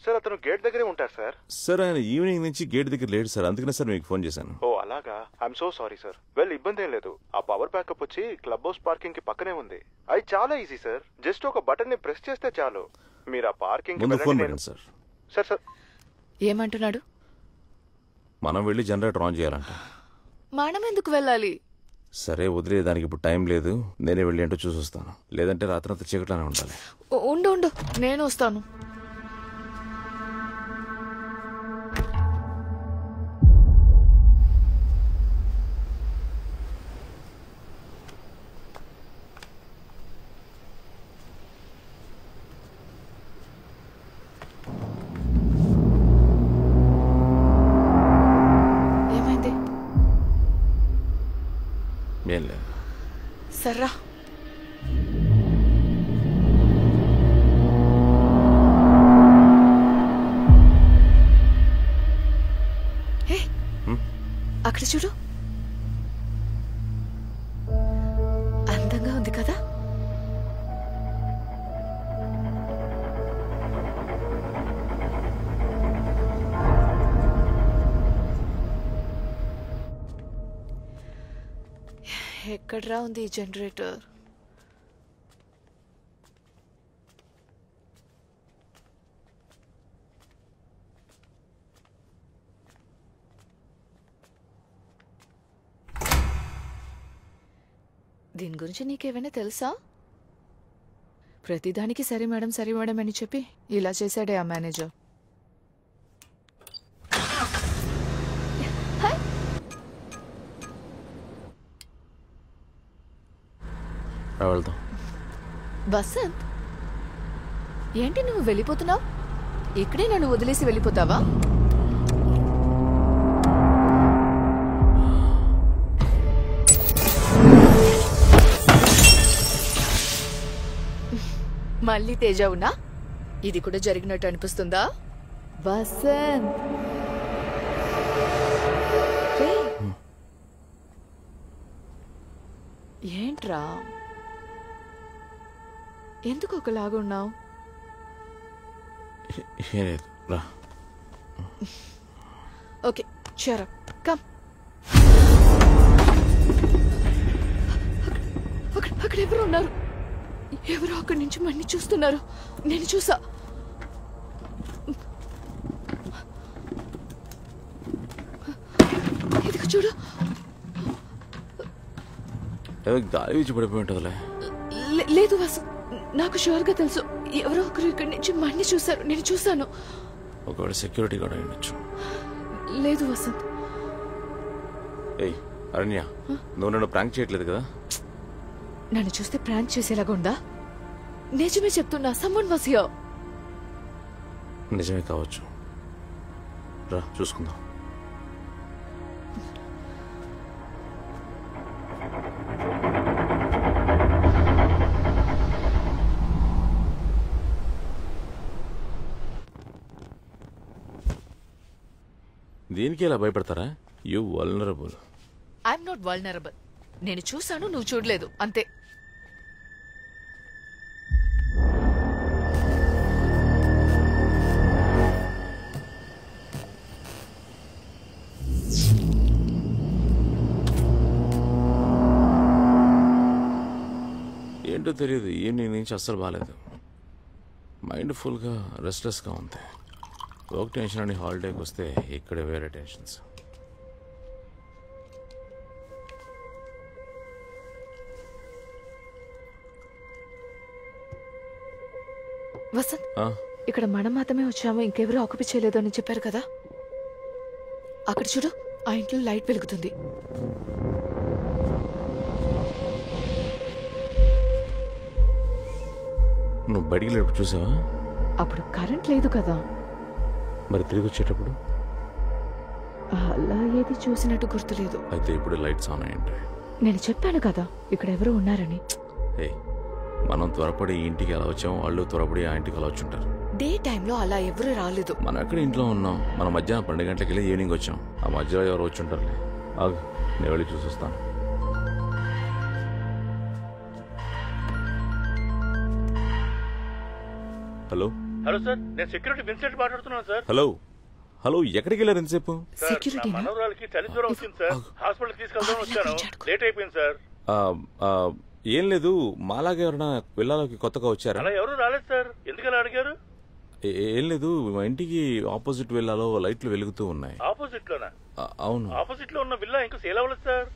సార్, అతను గేట్ దగ్గరే ఉంటారు సార్. సార్, ఆయన ఈవినింగ్ నుంచి గేట్ దగ్గర లేడు సార్. అందుకనే సార్ మీకు ఫోన్ చేశాను. ఓ అలాగా, I'm so sorry sir. Well, ఇబ్బంది ఏం లేదు. ఆ పవర్ బ్యాకప్ వచ్చి క్లబ్ హౌస్ పార్కింగ్ కి పక్కనే ఉంది. అది చాలా ఈజీ సార్. జస్ట్ ఒక బటన్ ని ప్రెస్ చేస్తే చాలు. మీరు ఆ పార్కింగ్ ముందు ఫోన్ పెట్టండి సార్. సార్ ఏమంటున్నాడు? మనం వెళ్ళి జనరేటర్ ఆన్ చేయాలంట. మనం ఎందుకు వెళ్ళాలి? సరే వదిలేదానికి ఇప్పుడు టైం లేదు. నేనే వెళ్ళి ఏంటో చూసొస్తాను. లేదంటే రాత్రంతా చీకట్లోనే ఉండాలి. ఉండు, నేను వస్తాను. ఏం లేదు. సర్రా. అక్కడ చూడు, అందంగా ఉంది కదా. ఎక్కడ్రా ఉంది ఈ జనరేటర్? దీని గురించి నీకేమైనా తెలుసా? ప్రతిదానికి సరే మేడం అని చెప్పి ఇలా చేశాడే ఆ మేనేజర్. వెళ్దాం. వసంత్, ఏంటి నువ్వు వెళ్ళిపోతున్నావు? ఇక్కడే నన్ను వదిలేసి వెళ్ళిపోతావా? మళ్ళీ తేజ ఉన్నా ఇది కూడా జరిగినట్టు అనిపిస్తుందా? వసంత్, ఏంట్రా ఎందుకు ఒకలాగా ఉన్నావు? ఓకే చరా కమ్. అక్కడ ఎవరు ఉన్నారు? ఎవరో అక్కడి నుంచి మన్ని చూస్తున్నారు. నేను చూసా. ఇదిగో చూడు. గాలి వీచి పడిపోయి ఉంటుందిలే. లేదు వాసు, నాకు షూర్ గా తెలుసు. ఎవరో ఒకరు ఇక్కడి నుంచి మన్ని చూశారు. నేను చూశాను. ఒకవేళ సెక్యూరిటీ గార్డ్ అయ్యొచ్చు. లేదు వసంత్. ఏయ్ అరణ్య, నువ్వు నన్ను ప్రాంక్ చేయట్లేదు కదా? నన్ను చూస్తే ప్రాంక్ చేసేలాగా ఉందా? నిజమే చెప్తున్నా. Someone was here. నిజమే కావచ్చు. రా చూసుకుందాం. దీనికి ఇలా భయపడతారా? You vulnerable. I'm not vulnerable. నేను చూశాను, నువ్వు చూడలేదు అంతే. ఏంటో తెలియదు, ఈవినింగ్ నుంచి అస్సలు బాగాలేదు. మైండ్ ఫుల్గా రెస్ట్లెస్గా ఉంది. వర్క్ టెన్షన్ అని హాలిడేకి వస్తే ఇక్కడ వేరే టెన్షన్స్. వసంత్, ఇక్కడ మనం మాత్రమే వచ్చాము, ఇంకెవరూ ఆక్యుపై చేయలేదు అని చెప్పారు కదా. అక్కడ చూడు, ఆ ఇంట్లో లైట్ వెలుగుతుంది. నువ్వు బయటికి లేపు చూసావా? అప్పుడు కరెంట్ లేదు కదా. మరి తిరిగి వచ్చేటప్పుడు అలా ఏది చూసినట్టు గుర్తులేదు. అయితే ఇప్పుడు లైట్స్ ఆన్ అయ్యండి. నేను చెప్పాను కదా ఇక్కడ ఎవరో ఉన్నారని. మనం త్వరపడి ఈ ఇంటికి ఎలా వచ్చామో వాళ్ళు త్వరపడి ఆ ఇంటికి అలా వచ్చుంటారు. డే టైంలో అలా ఎవరు రాలేదు. మనం ఎక్కడ ఇంట్లో ఉన్నాం. మనం మధ్యాహ్నం 12 గంటలకు వెళ్ళి ఈవినింగ్ వచ్చాం. ఆ మధ్యలో ఎవరు వచ్చుంటారులే. ఆగు, నేను వెళ్ళి చూసొస్తాను. హలో హలో సార్, నేను సెక్యూరిటీ విన్సెంట్ మాట్లాడుతున్నాను సార్. హలో హలో, ఎక్కడికి వెళ్ళారు ఎంతసేపు? సెక్యూరిటీ మనవరాలకి చలి జ్వరం వచ్చింది సార్. హాస్పిటల్ తీసుకెళ్దామని వచ్చాను. లేట్ అయిపోయింది సార్. ఏం లేదు, మాలాగా ఎవరైనా విల్లాలోకి కొత్తగా వచ్చారా? అలా ఎవరు రాలేదు సార్. ఎందుకలా అడిగారు? ఏం లేదు, మా ఇంటికి ఆపోజిట్ విల్లాలో లైట్లు వెలుగుతూ ఉన్నాయి. ఆపోజిట్ లోనా? అవును. ఆపోజిట్ లో ఉన్న విల్లా ఇంకా సేల్ అవ్వలేదు సార్.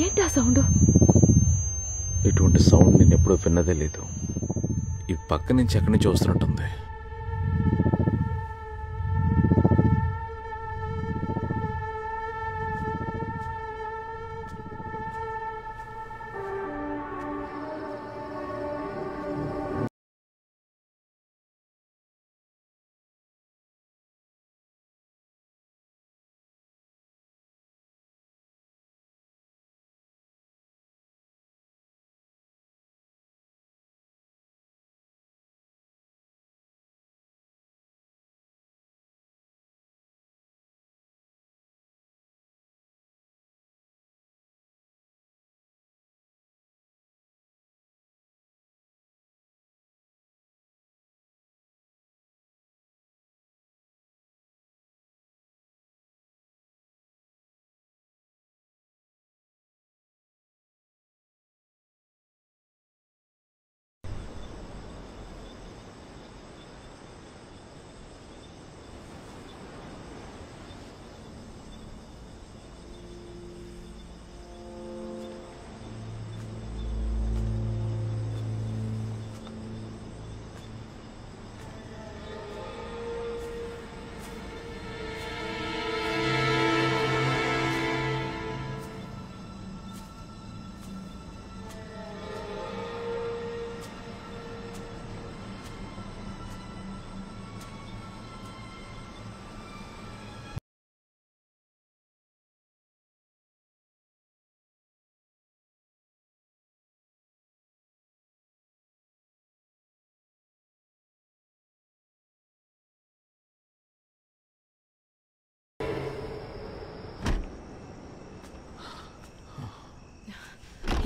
ఏంటా సౌండ్? ఇటువంటి సౌండ్ నేను ఎప్పుడూ విన్నదే లేదు. ఈ పక్క నుంచి ఎక్కడి నుంచి వస్తున్నట్టుంది.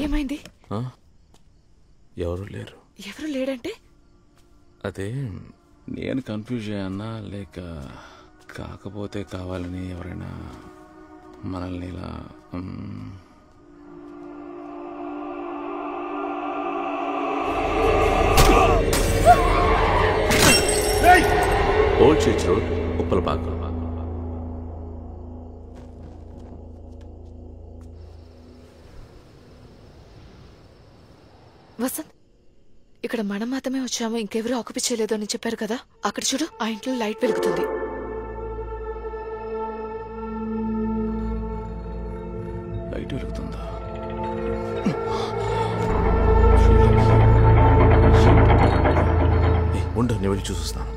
ఏమైంది? ఎవరు లేరు. ఎవరు లేడంటే? అదే నేను కన్ఫ్యూజ్ అయ్యానా లేక కాకపోతే కావాలని ఎవరైనా మనల్ని ఇలా ఓల్డ్ చర్చ్ రోడ్ ఉప్పలపాక. వసంత్, ఇక్కడ మనం మాత్రమే వచ్చాము, ఇంకెవరూ ఆక్యుపై చేయలేదు అని చెప్పారు కదా. అక్కడ చూడు, ఆ ఇంట్లో లైట్ వెలుగుతుంది. లైట్ వెలుగుతుందా? ఉండు, నేను వెళ్ళి చూస్తాను.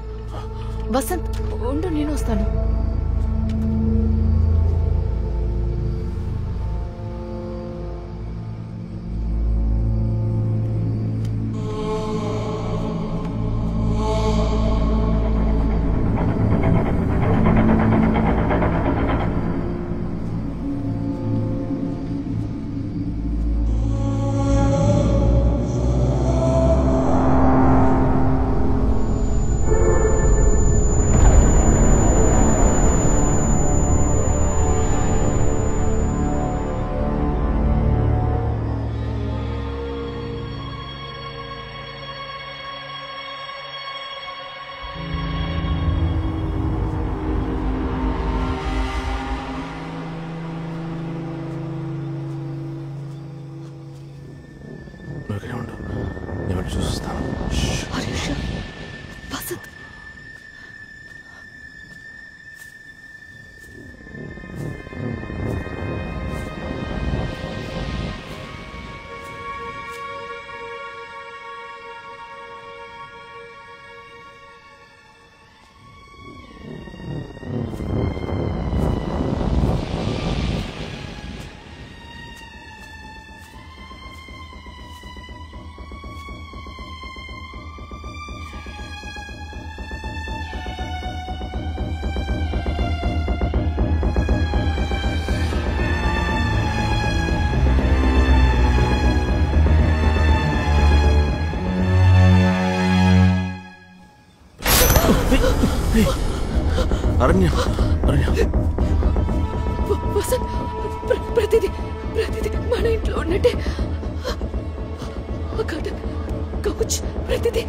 వసంత్ ఉండు, నేను వస్తాను. అరణ్య, అరణ్య, ప్రతిదీ మన ఇంట్లో ఉన్నట్టే. కౌచ్ ప్రతిదీ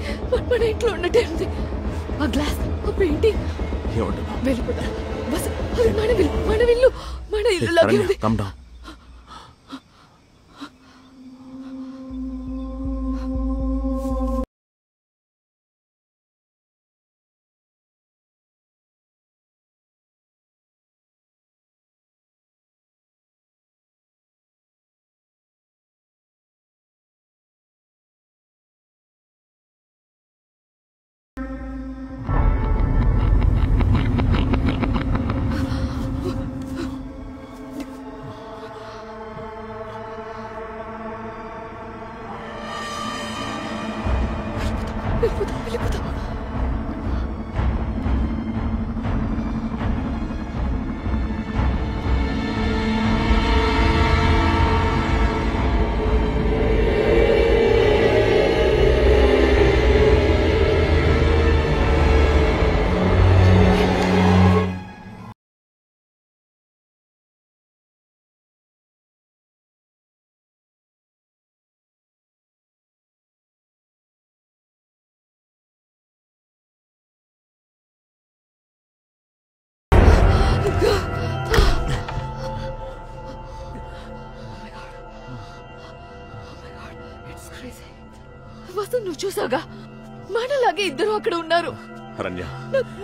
మన ఇంట్లో ఉన్నట్టే ఉంది. ఆ గ్లాస్, ఆ పెయింటింగ్. వెళ్ళిపోతా. బస్ అది మన ఇల్లు, మన ఇల్లు లాగే ఉంది. నువ్వు చూసాగా, మనలాగే ఇద్దరు అక్కడ ఉన్నారు.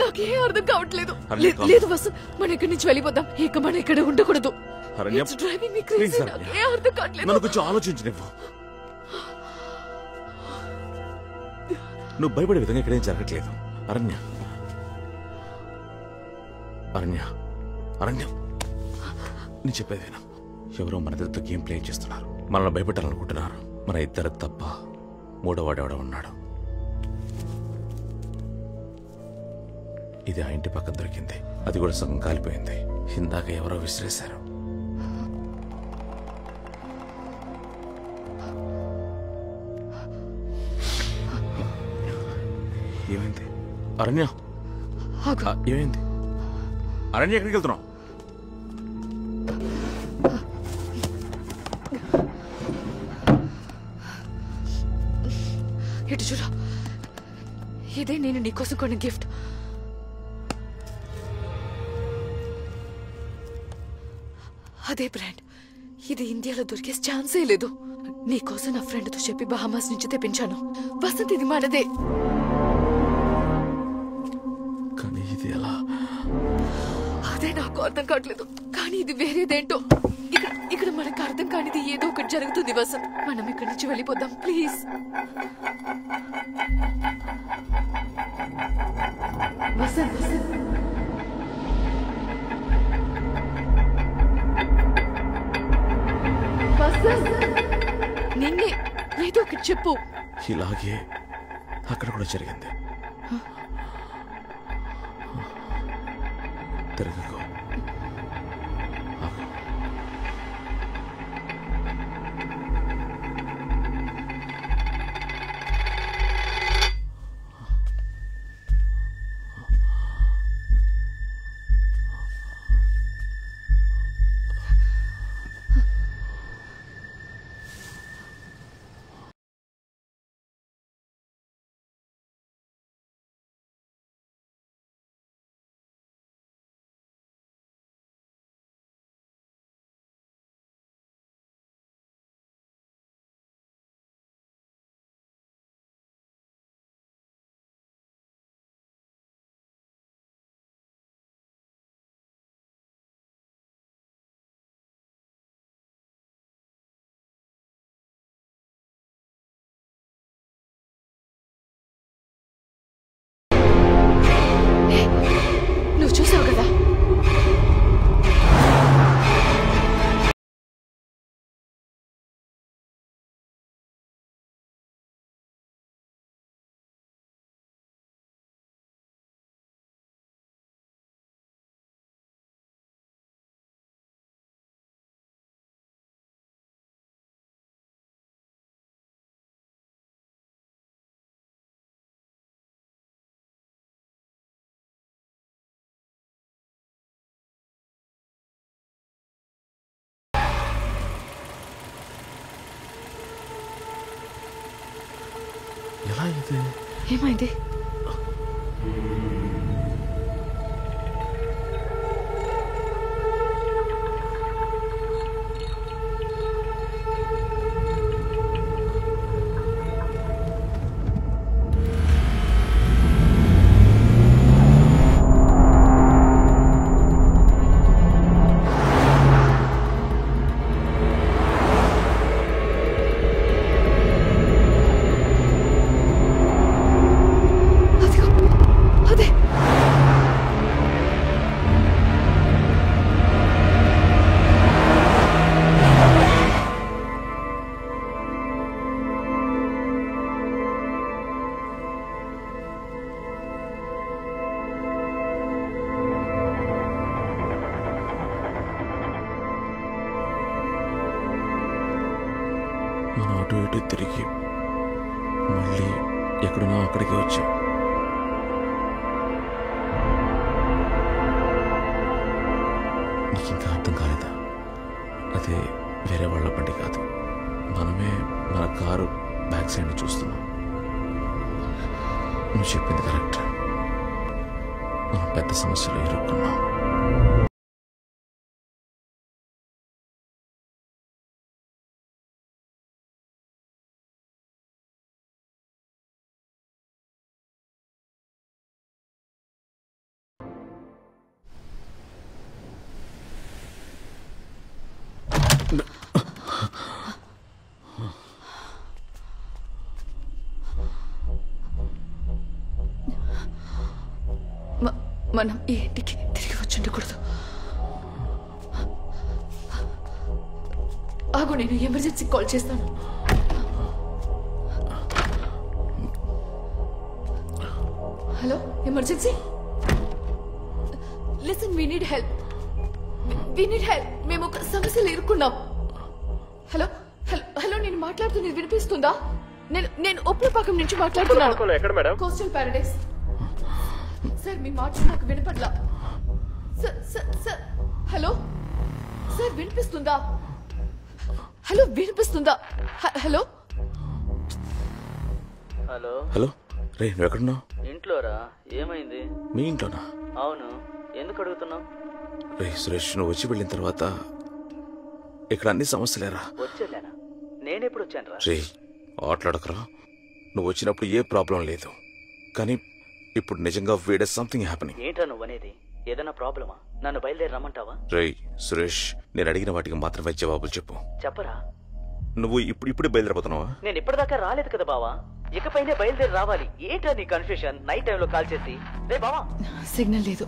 నాకేం అర్థం కావట్లేదు. లేదు వసు, మనం ఇక్కడి నుంచి వెళ్ళిపోదాం. ఇక మనం ఇక్కడ ఉండకూడదు. కొంచెం ఆలోచించు. నువ్వు భయపడే విధంగా ఇక్కడేం జరగట్లేదు. అరణ్య, అరణ్య, అరణ్య, నేను చెప్పేదేనా? ఎవరో మన దగ్గర గేమ్ ప్లే చేస్తున్నారు. మనల్ని భయపెట్టాలనుకుంటున్నారు. మన ఇద్దరు తప్ప మూడోవాడెవడో ఉన్నాడు. ఇది ఆ ఇంటి పక్కన దొరికింది. అది కూడా సగం కాలిపోయింది. ఇందాక ఎవరో విసిరేశారు. అరణ్య ఏమైంది? అరణ్య ఎక్కడికి వెళ్తున్నావు? ఇటు చూడు, ఇదే నేను నీకోసం కొన్న గిఫ్ట్. అదే బ్రాండ్. ఇది ఇండియాలో దొరికే ఛాన్సే లేదు. నీకోసం నా ఫ్రెండ్తో చెప్పి బహామాస్ నుంచి తెప్పించాను. వసంత్, ఇది మనదే. కానీ ఇది ఎలా? అదే నాకు అర్థం కావట్లేదు. కానీ ఇది వేరేదేంటో. ఇక్కడ మనకు అర్థం కానిది ఏదో ఒకటి జరుగుతుంది వసంత్. మనం ఇక్కడి నుంచి వెళ్ళిపోదాం ప్లీజ్. వసంత్, నిన్నే ఏదో ఒకటి చెప్పు. ఇలాగే అక్కడ కూడా జరిగింది. తిరగకు. నువ్వు చూసావు కదా, ఎలా ఇది? ఏమైంది? మనం అటు ఇటు తిరిగి మళ్ళీ ఎక్కడున్నా అక్కడికి వచ్చాం. నీకు ఇంకా అర్థం కాలేదా? అదే వేరే వాళ్ళ బండి కాదు, మనమే మన కారు బ్యాక్ సైడ్ చూస్తున్నాం. నువ్వు చెప్పింది కరెక్ట్. మనం పెద్ద సమస్యలో ఇరుక్కున్నాం. మనం ఈ ఇంటికి తిరిగి వచ్చుండకూడదు. ఆగు, నేను ఎమర్జెన్సీ కాల్ చేస్తాను. Hello, emergency. Listen, we need help. మేము ఒక సమస్యలో ఇరుక్కున్నాం. హలో హలో హలో, నేను మాట్లాడుతున్నది వినిపిస్తుందా? నేను ఉప్పులపాకం నుంచి మాట్లాడుతున్నాను. ఎక్కడ మేడం? Coastal Paradise. సార్ మీ మాట నాకు వినపడలా. సార్ హలో సార్ వినిపిస్తుందా? హలో వినిపిస్తుందా? హలో హలో హలో రే నువ్వు ఎక్కడున్నావు? ఇంట్లోరా. ఏమైంది? మీ ఇంట్లోనా? అవును, ఎందుకు అడుగుతున్నావు? రే సురేష్, నువ్వు వచ్చి వెళ్ళిన తర్వాత ఇక్కడ అన్ని సమస్యలేరా. వచ్చేలేనా? నేనెప్పుడు వచ్చాను రా? రే ఆటలాడకరా. నువ్వు వచ్చినప్పుడు ఏ ప్రాబ్లం లేదు, కానీ ఇప్పుడు నిజంగా వేడే సంథింగ్ హ్యాపెనింగ్. ఏంట్రా నువ్వు అనేది? ఏదైనా ప్రాబ్లమా? నన్ను బయలుదేరి రమ్మంటావా? రే సురేష్, నేను అడిగిన వాటికి మాత్రమే జవాబులు చెప్పు. చెప్పరా. నువ్వు ఇప్పుడే బయలుదేరిపోతున్నావా? నేను ఇప్పటిదాకా రాలేదు కదా బావా, ఇకపైనే బయలుదేరి రావాలి. ఏంట్రా నీ కన్ఫ్యూషన్? నైట్ టైంలో కాల్ చేసి. రే బావా, సిగ్నల్ లేదు,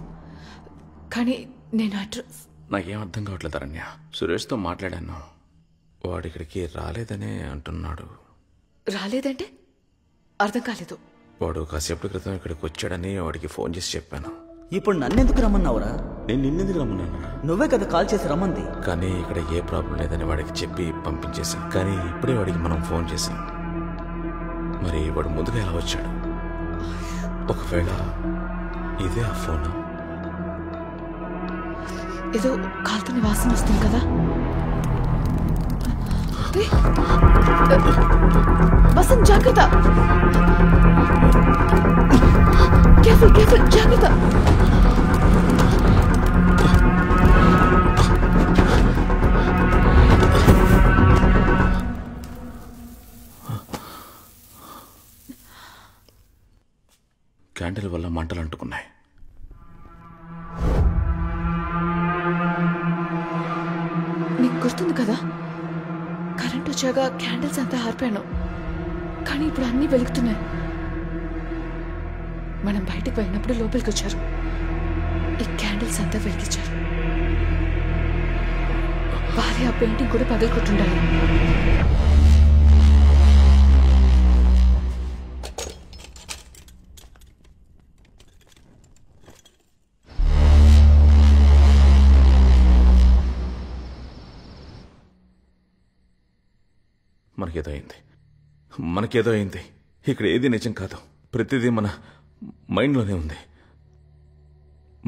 కానీ నేను అడ్రస్. నాకేం అర్థం కావట్లేదు అరణ్య. సురేష్తో మాట్లాడాను, వాడు ఇక్కడికి రాలేదనే అంటున్నాడు. రాలేదంటే అర్థం కాలేదు. వాడు కాసేపటి క్రితం ఇక్కడికి వచ్చాడని వాడికి ఫోన్ చేసి చెప్పాను. ఇప్పుడు నన్నెందుకు రమ్మన్నావురా? నేను నిన్నెందుకు రమ్మన్నాను? నువ్వే కదా కాల్ చేసి రమ్మంది. కానీ ఇక్కడ ఏ ప్రాబ్లం లేదని వాడికి చెప్పి పంపించేశాం. కానీ ఇప్పుడే వాడికి మనం ఫోన్ చేశాం. మరి వాడు ముందుగా ఎలా వచ్చాడు? ఒకవేళ ఇదే ఆ ఫోన్. ఏదో కాలుతున్న వాసన వస్తుంది కదా. వసంత్ జాగ్రత్త, కేర్ఫుల్ కేర్ఫుల్, జాగ్రత్త. క్యాండిల్ వల్ల మంటలు అంటుకున్నాయి. నీకు గుర్తుంది కదా, కరెంట్ వచ్చాక క్యాండిల్స్ అంతా ఆర్పాను, కానీ ఇప్పుడు అన్నీ వెలుగుతున్నాయి. మనం బయటకు వెళ్ళినప్పుడు లోపలికి వచ్చారు, ఈ క్యాండిల్స్ అంతా వెలిగించారు. వారి ఆ పెయింటింగ్ కూడా పగలకొట్టుండాలి. మనకేదో అయింది. ఇక్కడ ఏది నిజం కాదు, ప్రతిదీ మన మైండ్లోనే ఉంది.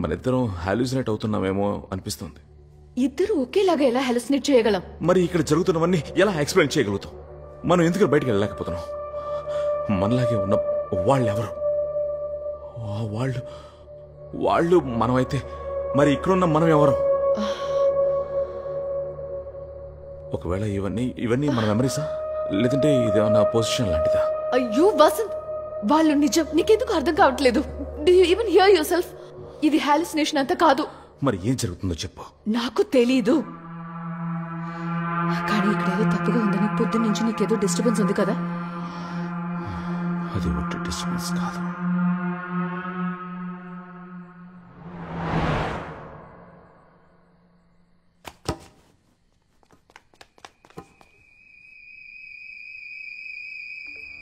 మనిద్దరం హాల్యూసినేట్ అవుతున్నామేమో అనిపిస్తుంది. ఇద్దరు ఒకేలాగా ఎలా హాలుసినేట్ చేయగలం? మరి ఇక్కడ జరుగుతున్నవన్నీ ఎలా ఎక్స్ప్లెయిన్ చేయగలుగుతాం? మనం ఎందుకు బయటకు వెళ్ళలేకపోతున్నాం? మనలాగే ఉన్న వాళ్ళెవరు? వాళ్ళు మనమైతే మరి ఇక్కడున్న మనం ఎవరు? ఒకవేళ ఇవన్నీ మన మెమరీసా, లేదంటే ఇదేమన్నా పొజిషన్ లాంటిదా? అయ్యో వసంత్, వాళ్ళు నిజం. నీకెందుకు అర్థం కావట్లేదు? Do you even here your self? ఇది హాలుసినేషన్ అంతా కాదు. మరి ఏం జరుగుతుందో చెప్పు. నాకు తెలీదు, కానీ ఇక్కడ ఏదో తప్పుగా ఉందని పొద్దున్న నుంచి నీకేదో డిస్టర్బెన్స్ ఉంది కదా. అది ఒట్టి డిస్టర్బెన్స్ కాదు.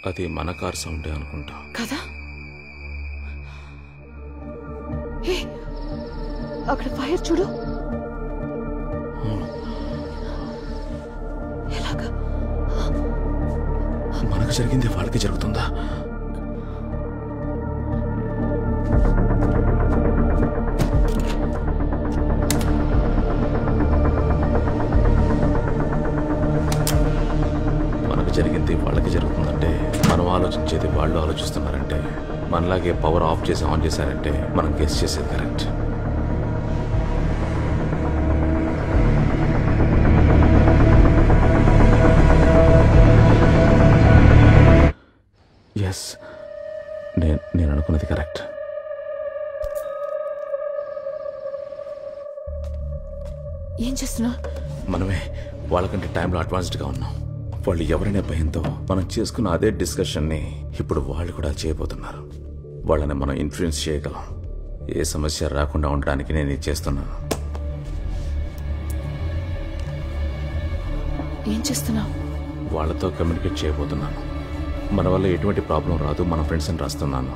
అది మన కార్ సౌండే అనుకుంటా కదా. అక్కడ ఫైర్ చూడు. ఎలాగా? మనకు జరిగింది వాళ్ళకి జరుగుతుందా? మనకు జరిగింది వాళ్ళకి జరుగుతుందంటే, మనం ఆలోచించేది వాళ్ళు ఆలోచిస్తున్నారంటే, మనలాగే పవర్ ఆఫ్ చేసి ఆన్ చేశారంటే మనం గెస్ చేసేది కరెక్ట్. ఎస్, నేను అనుకున్నది కరెక్ట్. ఏం చేస్తున్నా? మనమే వాళ్ళకంటే టైంలో అడ్వాన్స్డ్గా ఉన్నాం. వాళ్ళు ఎవరైనా భయంతో మనం చేసుకున్న అదే డిస్కషన్ని ఇప్పుడు వాళ్ళు కూడా చేయబోతున్నారు. వాళ్ళని మనం ఇన్ఫ్లుయెన్స్ చేయగలం. ఏ సమస్య రాకుండా ఉండడానికి నేను ఇది చేస్తున్నాను. ఏం చేస్తున్నావు? వాళ్ళతో కమ్యూనికేట్ చేయబోతున్నాను. మన వల్ల ఎటువంటి ప్రాబ్లం రాదు, మన ఫ్రెండ్స్ అని రాస్తున్నాను.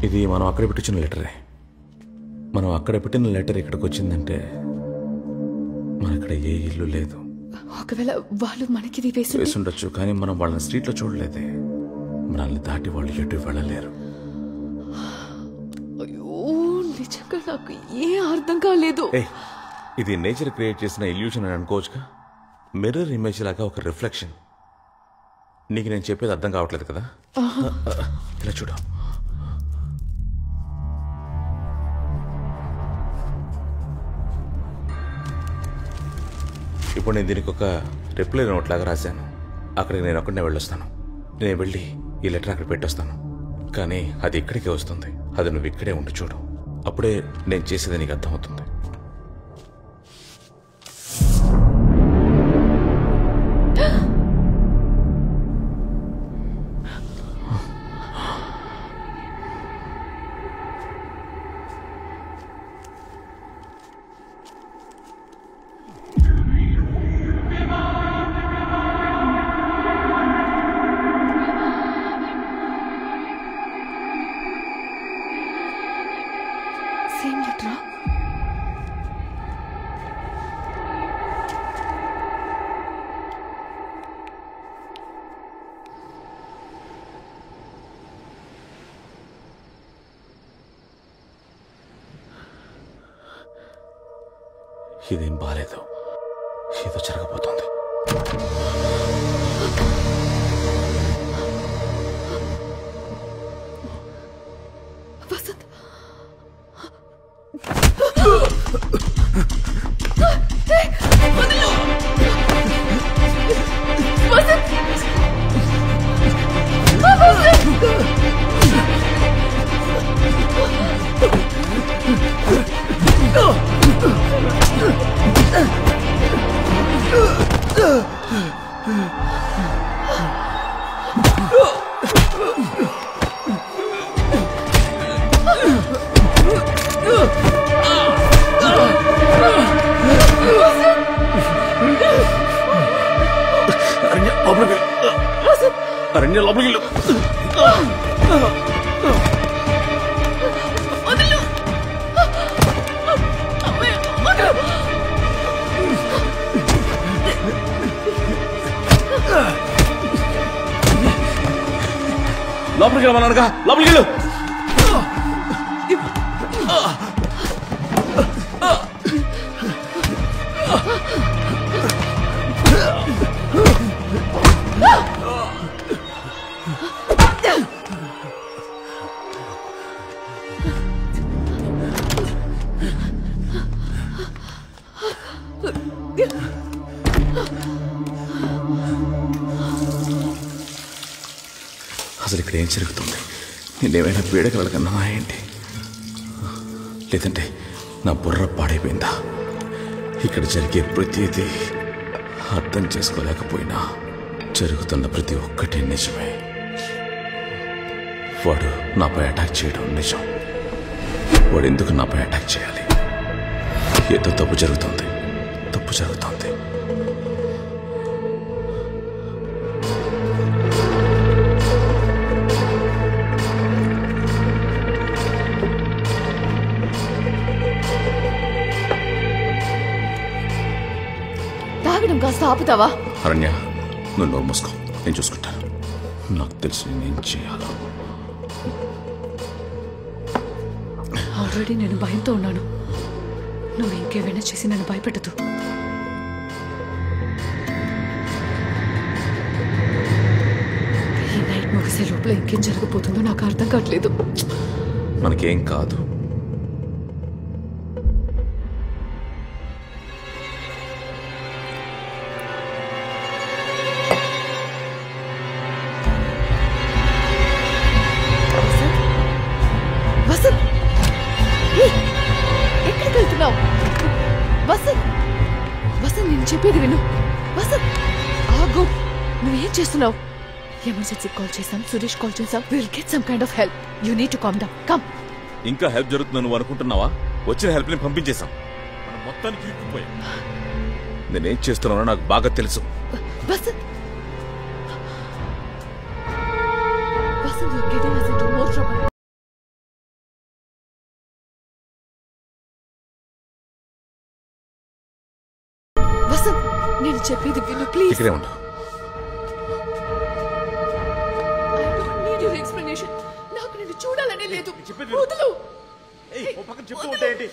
ఇది మనం అక్కడ పెట్టించిన లెటరే. మనం అక్కడ పెట్టిన లెటర్ ఇక్కడికి వచ్చిందంటే మన ఇక్కడ ఏ ఇల్లు లేదు. ఒకవేళ వాళ్ళు మనకి వేసుండొచ్చు, కానీ మనం వాళ్ళని స్ట్రీట్లో చూడలేదే. మనల్ని దాటి వాళ్ళు ఎటు వెళ్ళలేరు. అయ్యో నిజంగా నాకు ఏ అర్థం కాలేదు. ఇది నేచర్ క్రియేట్ చేసిన ఇల్యూషన్ అని అనుకోవచ్చుగా. మిర్రర్ ఇమేజ్ లాగా ఒక రిఫ్లెక్షన్. నీకు నేను చెప్పేది అర్థం కావట్లేదు కదా? ఇలా చూడు. ఇప్పుడు నేను దీనికి ఒక రిప్లై నోట్ లాగా రాశాను. అక్కడికి నేను ఒక్కడనే వెళ్ళొస్తాను. నేను వెళ్ళి ఈ లెటర్ అక్కడ పెట్టొస్తాను. కానీ అది ఇక్కడికే వస్తుంది. అది నువ్వు ఇక్కడే ఉండి చూడు. అప్పుడే నేను చేసేది నీకు అర్థమవుతుంది. ఇదేం బాలేదు. ఏదో జరగబోతోంది. అరణ్య లోపలికి వెళ్ళు. లోపలికి వెళ్ళమన్నానుగా, లోపలికి వెళ్ళు. అసలు ఇక్కడ ఏం జరుగుతుంది? నేనేమైనా పీడకల కన్నా ఏంటి? లేదంటే నా బుర్ర పాడైపోయిందా? ఇక్కడ జరిగే ప్రతిదీ అర్థం చేసుకోలేకపోయినా జరుగుతున్న ప్రతి ఒక్కటి నిజమే. వాడు నాపై అటాక్ చేయడం నిజం. వాడు ఎందుకు నాపై అటాక్ చేయాలి? ఏదో తప్పు జరుగుతుంది, తప్పు జరుగుతుంది. తాగడం కాస్త ఆపుతావా? అరణ్య, నువ్వు నోరు మూసుకో, నేను చూసుకుంటాను. నాకు తెలిసి నేను చేయాలి. ఆల్రెడీ నేను భయంతో ఉన్నాను. నువ్వు ఇంకేమైనా చేసి నన్ను భయపెట్టదు. ఈ నైట్ ముగిసే లోపల ఇంకేం జరగబోతుందో నాకు అర్థం కావట్లేదు. మనకేం కాదు. ఎక్కడికి వెళ్తున్నావు? వసంత్, వసంత్, నేను చెప్పేది విను. వసంత్, ఆగు. నువ్వేం చేస్తున్నావు? ఎమర్జెన్సీ కాల్ చేసాం, సురేష్ కాల్ చేసాం. Will get some kind of help. You need to calm down. Come. ఇంకా హెల్ప్ జరుగుతుందని నువ్వు అనుకుంటున్నావా? వచ్చిన హెల్ప్ని పంపించేశాం. మనం మొత్తానికి ఇరుక్కుపోయాం. నేనేం చేస్తున్నానో నాకు బాగా తెలుసు. Vasant, Vasant, you're getting us into more trouble. Vasant, నేను చెప్పేది విను ప్లీజ్. ఇక్కడే ఉండు. I don't need your explanation. నాకు నిన్ను చూడాలనే లేదు. వదులు. ఓ పక్కన చెప్తూ ఉంటే ఏంటి?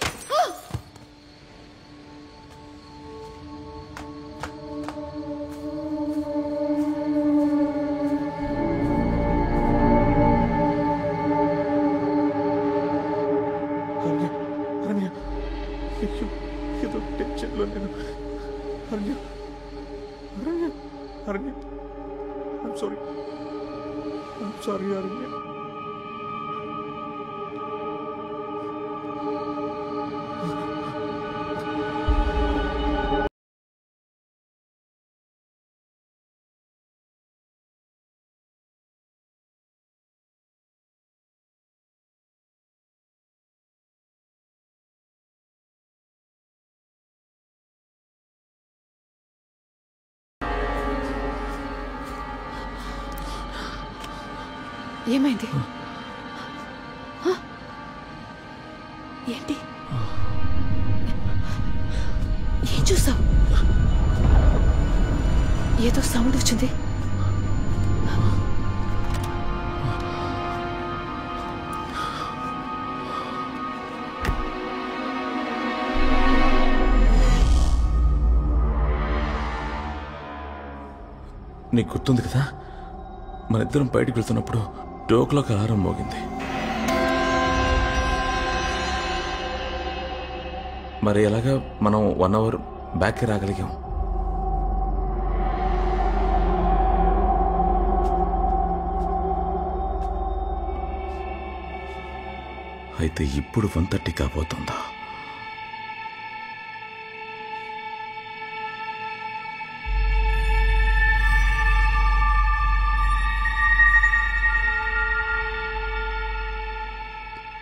ఏదో టెన్షన్లో నేను అరణ్య ఐమ్ సారీ అరణ్య. ఏమైంది? ఏంటి? ఏం చూసావు? ఏదో సౌండ్ వచ్చింది. నీకు గుర్తుంది కదా, మన ఇద్దరం బయటకు వెళ్తున్నప్పుడు డోక్లో అలారం మోగింది. మరి ఎలాగా మనం 1 అవర్ బ్యాక్కి రాగలిగాం? అయితే ఇప్పుడు 1:30 కాబోతుందా?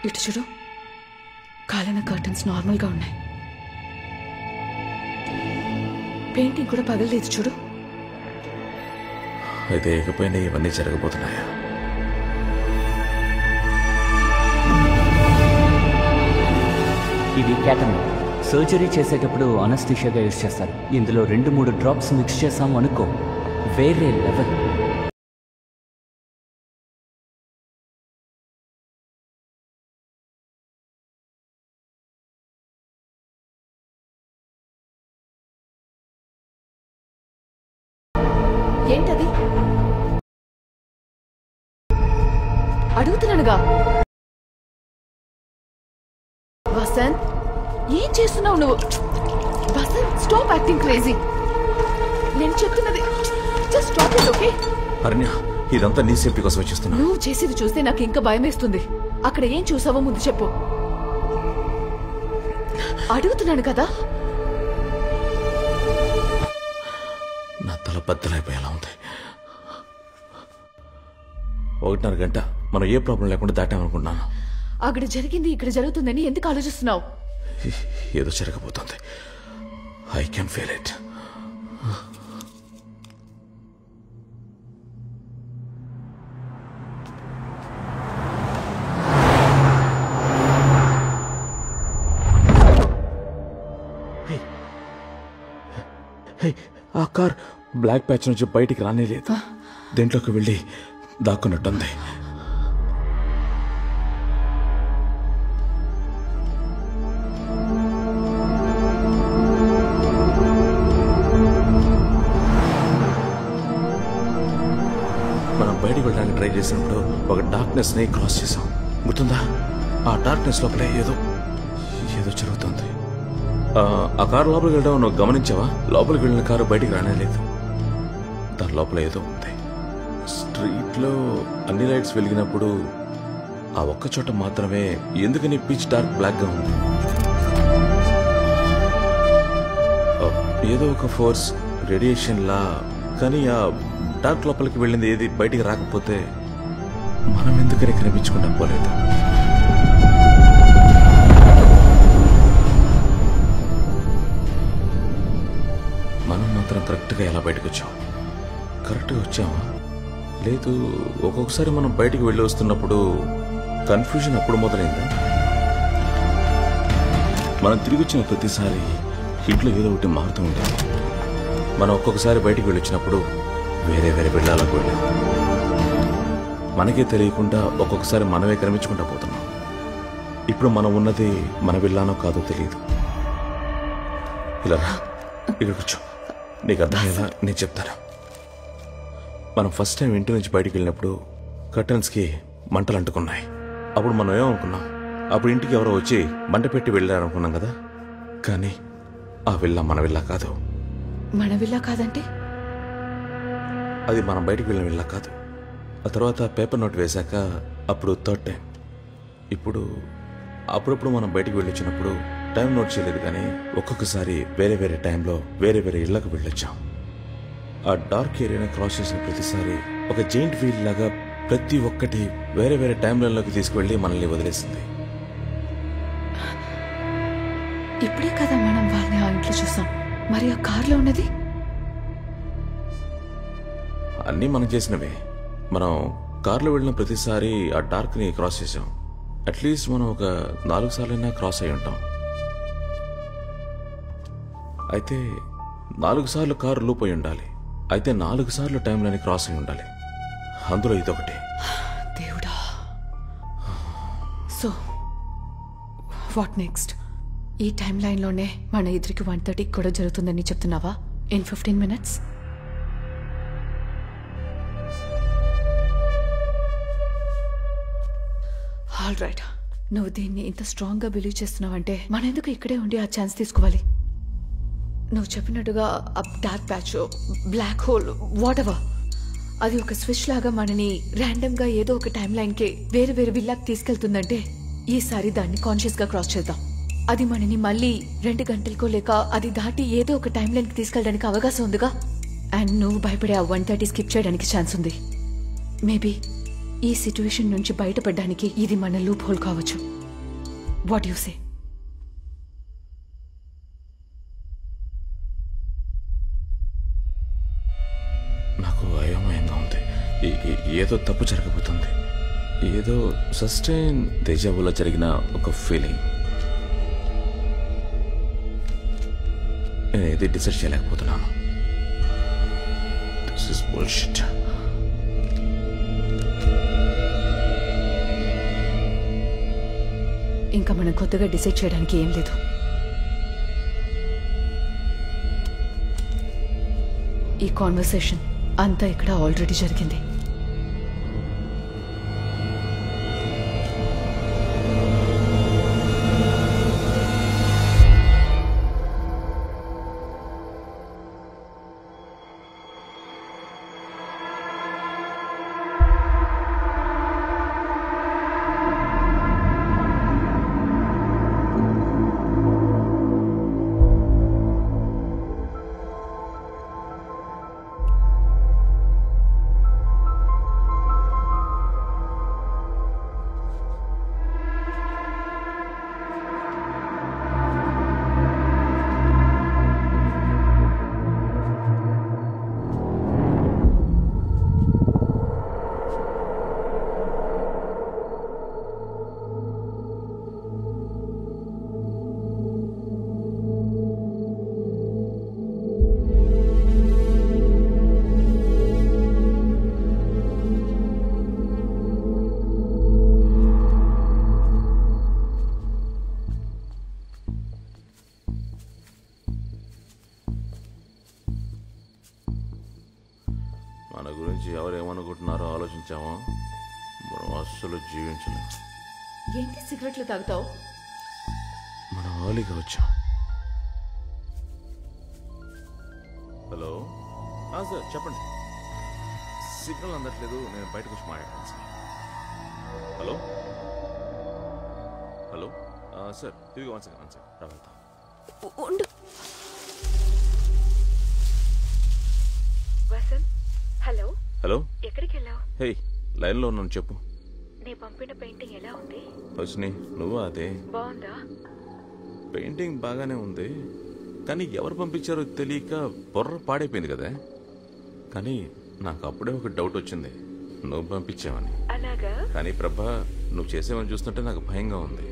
ఇటు చూడు, కాలిన కర్టన్స్ నార్మల్గా ఉన్నాయి. పెయింటింగ్ కూడా పగలలేదు చూడు. అయితే ఇకపైన ఇవన్నీ జరగబోతున్నాయా? ఇది క్యాటమిన్. సర్జరీ చేసేటప్పుడు అనస్థీషియాగా యూజ్ చేస్తారు. ఇందులో 2-3 డ్రాప్స్ మిక్స్ చేసాం అనుకో, వేరే లెవెల్. ఏంటది? అడుగుతున్నానుగా. వసంత్, ఏం చేస్తున్నావు నువ్వు? Vasant, stop acting crazy. నేను చెప్తున్నది జస్ట్ స్టాప్ ఇట్, ఓకే? అరణ్య, ఇదంతా నీ సేఫ్టీ కోసం చేస్తున్నా. నువ్వు చేసేది చూస్తే నాకు ఇంకా భయం వేస్తుంది. అక్కడ ఏం చూసావో ముందు చెప్పు. అడుగుతున్నాను కదా. నా తల బద్దలైపోయేలా ఉంది. 1:30 గంట మనం ఏ ప్రాబ్లం లేకుండా దాటామనుకున్నాను. అక్కడ జరిగింది ఇక్కడ జరుగుతుందని ఎందుకు ఆలోచిస్తున్నావు? ఏదో జరగబోతుంది. I can feel it. ఆ కార్ బ్లాక్ ప్యాచ్ నుంచి బయటికి రానేలేదు. దేంట్లోకి వెళ్ళి దాక్కున్నట్టుంది. మనం బయటికి వెళ్ళడానికి ట్రై చేసినప్పుడు ఒక డార్క్నెస్ ని క్రాస్ చేసాం, గుర్తుందా? ఆ డార్క్నెస్ లోపలే ఏదో జరుగుతుంది. ఆ కారు లోపలికి వెళ్ళడం నువ్వు గమనించావా? లోపలికి వెళ్ళిన కారు బయటికి రానేలేదు. దాని లోపల ఏదో ఉంది. స్ట్రీట్లో అన్ని లైట్స్ వెలిగినప్పుడు ఆ ఒక్క చోట మాత్రమే ఎందుకని పిచ్ డార్క్ బ్లాక్ గా ఉంది. ఏదో ఒక ఫోర్స్, రేడియేషన్ లా. కానీ ఆ డార్క్ లోపలికి వెళ్ళింది ఏది బయటికి రాకపోతే మనం ఎందుకని కనిపించకుండా పోలేదు. కరెక్ట్గా ఎలా బయటకు వచ్చాం? కరెక్ట్గా వచ్చామా? లేదు, ఒక్కొక్కసారి మనం బయటికి వెళ్ళి వస్తున్నప్పుడు కన్ఫ్యూజన్ అప్పుడు మొదలైందా? మనం తిరిగి వచ్చిన ప్రతిసారి ఇంట్లో ఏదో ఒకటి మారుతూ ఉండేది. మనం ఒక్కొక్కసారి బయటికి వెళ్ళి వచ్చినప్పుడు వేరే వేరే వెళ్ళాలకు వెళ్ళాం. మనకే తెలియకుండా ఒక్కొక్కసారి మనమే కనిపించుకుంటా పోతున్నాం. ఇప్పుడు మనం ఉన్నది మన వెళ్ళానో కాదో తెలియదు. ఇలా ఇక్కడ కూర్చో, నీకు అర్థమయ్యేలా నేను చెప్తాను. మనం ఫస్ట్ టైం ఇంటి నుంచి బయటికి వెళ్ళినప్పుడు కర్టన్స్కి మంటలు అంటుకున్నాయి. అప్పుడు మనం ఏమనుకున్నాం? అప్పుడు ఇంటికి ఎవరో వచ్చి మంట పెట్టి వెళ్ళారనుకున్నాం కదా. కానీ ఆ విల్లా మన విల్లా కాదు. మన విల్లా కాదంటే? అది మనం బయటికి వెళ్ళిన విల్లా కాదు. ఆ తర్వాత పేపర్ నోట్ వేశాక అప్పుడు థర్డ్ టైం. ఇప్పుడు అప్పుడప్పుడు మనం బయటికి వెళ్ళొచ్చినప్పుడు టైం నోట్ చేయలేదు, కానీ ఒక్కొక్కసారి వేరే వేరే టైంలో వేరే వేరే ఇళ్లకు వెళ్ళొచ్చాం. ఆ డార్క్ ఏరియాని క్రాస్ చేసిన ప్రతిసారి ఒక జెయింట్ వీల్ లాగా ప్రతి ఒక్కటి వేరే వేరే టైంలలోకి తీసుకువెళ్ళి మనల్ని వదిలేసింది. ఇప్పుడే కదా మనం వాళ్ళని ఆ ఇంట్లో చూసాం. మరి ఆ కార్లో ఉన్నది? అన్నీ మనం చేసినవే. మనం కార్లో వెళ్ళిన ప్రతిసారి ఆ డార్క్ని క్రాస్ చేసాం. అట్లీస్ట్ మనం ఒక 4 సార్లైనా క్రాస్ అయి ఉంటాం. అయితే 4 సార్లు కారు లూప్ అయి ఉండాలి. అయితే 4 సార్లు టైంలోని క్రాస్ అయి ఉండాలి. అందులో ఇదొకటి. దేవుడా. So what next? ఈ టైం లైన్లోనే మన ఇద్దరికి 1:30 కూడా జరుగుతుందని చెప్తున్నావా? In 15 minutes? ఆల్ రైట్, నువ్వు దీన్ని ఇంత స్ట్రాంగ్గా బిలీవ్ చేస్తున్నావంటే మనం ఎందుకు ఇక్కడే ఉండి ఆ ఛాన్స్ తీసుకోవాలి? నువ్వు చెప్పినట్టుగా ఆ dark patch, black hole, whatever, అది ఒక స్విచ్ లాగా మనని ర్యాండమ్గా ఏదో ఒక టైం లైన్కి వేరే వేరే విల్లాకి తీసుకెళ్తుందంటే ఈసారి దాన్ని కాన్షియస్గా క్రాస్ చేద్దాం. అది మనని మళ్ళీ 2 గంటలకో లేక అది దాటి ఏదో ఒక టైం లైన్కి తీసుకెళ్ళడానికి అవకాశం ఉందిగా. అండ్ నువ్వు భయపడే ఆ 1:30 స్కిప్ చేయడానికి ఛాన్స్ ఉంది. మేబీ ఈ సిచ్యువేషన్ నుంచి బయటపడడానికి ఇది మన లూప్ హోల్ కావచ్చు. What you say? నాకు అయోమయంగా ఉంది. ఏదో తప్పు జరగబోతుంది. ఏదో సస్టైన్ దేజావులో జరిగిన ఒక ఫీలింగ్. నేను ఏది డిసైడ్ చేయలేకపోతున్నాను. This is bullshit. ఇంకా మనం కొత్తగా డిసైడ్ చేయడానికి ఏం లేదు. ఈ కాన్వర్సేషన్ అంతా ఇక్కడ ఆల్రెడీ జరిగింది. మన గురించి ఎవరేమనుకుంటున్నారో ఆలోచించామో మనం అస్సలు జీవించలేం. ఏంటి సిగరెట్లు తాగుతావు? మనం ఆలీగా వచ్చాం. హలో సార్, చెప్పండి. సిగ్నల్ అందట్లేదు, నేను బయటకు వచ్చి మాట్లాడాను సార్. హలో హలో సార్, తిరిగి 1 సెకండ్ రావద్దాం. హలో హలో, ఎక్కడికి వెళ్ళావు? హే, లైన్లో ఉన్నాను, చెప్పు. నీ పంపిన పెయింటింగ్ ఎలా ఉంది? వచ్చినాయి, నువ్వు అదే. బాగుందా? పెయింటింగ్ బాగానే ఉంది, కానీ ఎవరు పంపించారో తెలియక బుర్ర పాడైపోయింది కదా. కానీ నాకు అప్పుడే ఒక డౌట్ వచ్చింది, నువ్వు పంపించావని. కానీ ప్రభా, నువ్వు చేసేవని చూస్తుంటే నాకు భయంగా ఉంది.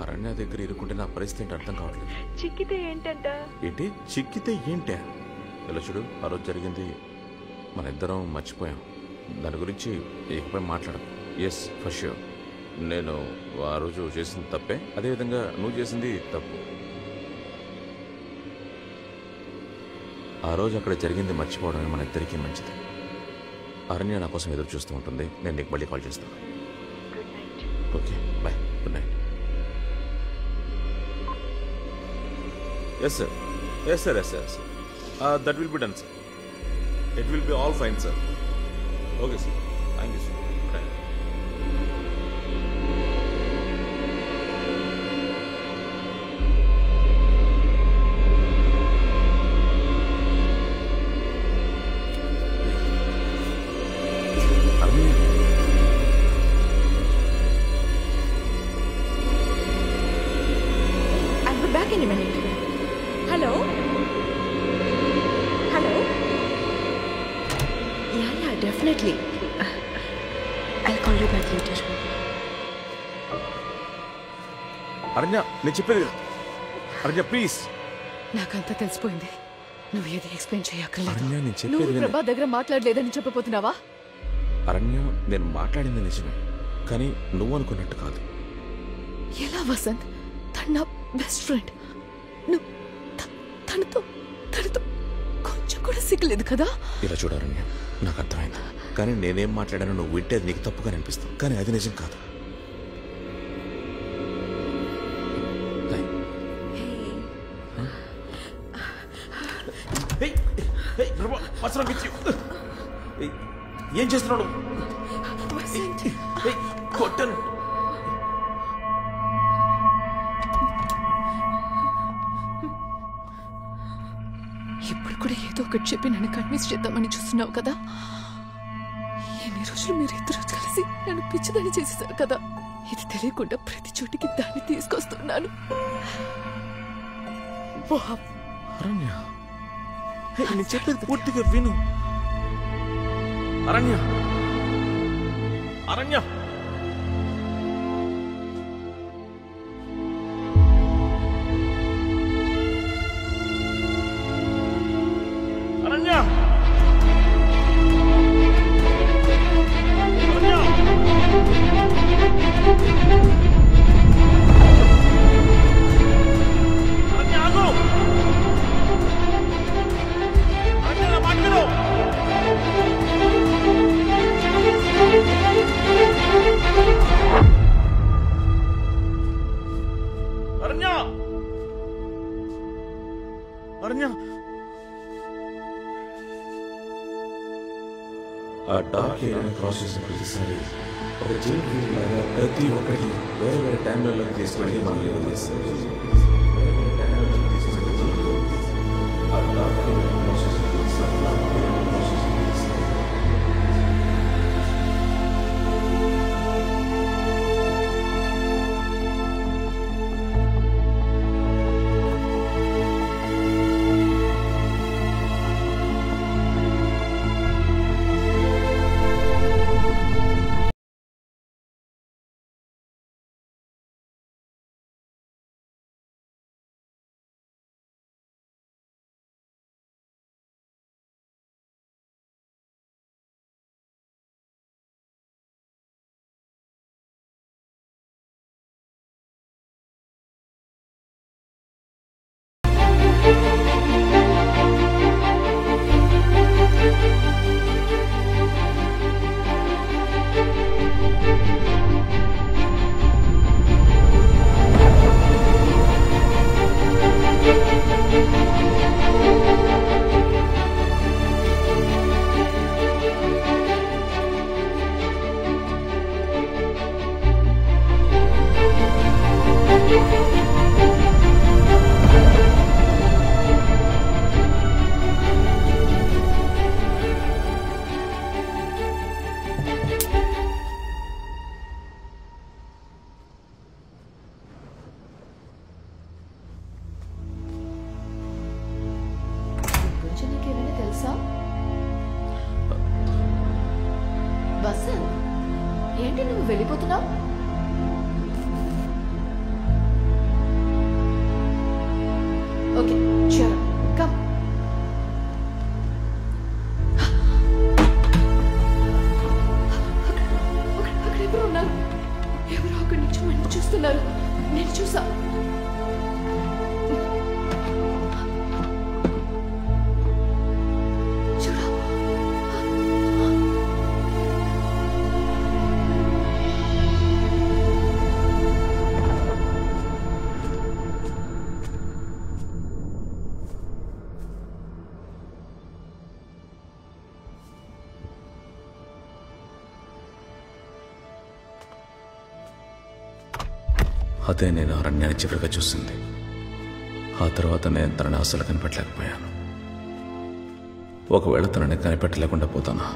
అరణ్య దగ్గర ఇరుక్కుంటే నా పరిస్థితి ఏంటి అర్థం కావట్లేదు. చిక్కితే ఏంటంట? ఏంటి చిక్కితే ఏంటే? ఇలా చూడు, ఆ రోజు జరిగింది మన ఇద్దరం మర్చిపోయాం. దాని గురించి ఇకపై మాట్లాడకు. Yes, for sure. నేను ఆ రోజు చేసింది తప్పే, అదేవిధంగా నువ్వు చేసింది తప్పు. ఆ రోజు అక్కడ జరిగింది మర్చిపోవడమే మన ఇద్దరికీ మంచిది. అరణ్య నా కోసం ఎదురు చూస్తూ ఉంటుంది. నేను నీకు మళ్ళీ కాల్ చేస్తాను. Okay, bye, good night. Yes sir, yes sir, yes sir. That will be done sir. It will be all fine sir. Okay sir, thank you sir. I'll be back in a minute. Hello? Hello? Yeah, definitely. I'll call you back later. అరణ్య, నేను చెప్పేది అరణ్య, please. నాకంతా తెలిసిపోయింది. నువ్వు ఏది explain చేయక్కర్లేదు. అరణ్య, నేను నువ్వు చెప్పేది ప్రభా దగ్గర మాట్లాడలేదని చెప్పబోతున్నావా? అరణ్య, నేను మాట్లాడింది నిజమే, కానీ నువ్వు అనుకున్నట్టు కాదు. ఎలా వసంత్? తన నా బెస్ట్ ఫ్రెండ్. నువ్వు తనతో కొంచెం కూడా సిగ్గలేదు కదా? ఇలా చూడు అరణ్య, నాకు అర్థమైంది. కానీ నేనేం మాట్లాడానో నువ్వు వింటే అది నీకు తప్పుగా అనిపిస్తుంది, కానీ అది నిజం కాదు. ఏం చేస్తున్నాడు? కొట్టను. ఇప్పుడు కూడా ఏదో ఒకటి చెప్పి నన్ను కన్విన్స్ చేద్దామని చూస్తున్నావు కదా? ఎన్ని రోజులు మీరు ఇద్దరు కలిసి నన్ను పిచ్చిదాన్ని చేసేసారు కదా? ఇది తెలియకుండా ప్రతి చోటికి దాన్ని తీసుకొస్తున్నాను. అరణ్య, నేను చెప్పేది పూర్తిగా విను. అరణ్య, అరణ్య, అరణ్య, ఆ డార్క్ ఏరియా క్రాస్ చేసిన ప్రతిసారి ఒక జైలు ఫీల్ లాగా ప్రతి ఒక్కటి వేరే వేరే టైంలలోకి తీసుకెళ్ళి మనం చేస్తారు. వాడిని చూస్తున్నారు. నేను చూసా. చూడు. అదే నేను అరణ్యాన్ని చివరిగా చూసింది. ఆ తర్వాత నేను తనని అసలు కనిపెట్టలేకపోయాను. ఒకవేళ తనని కనిపెట్టలేకుండా పోతానా?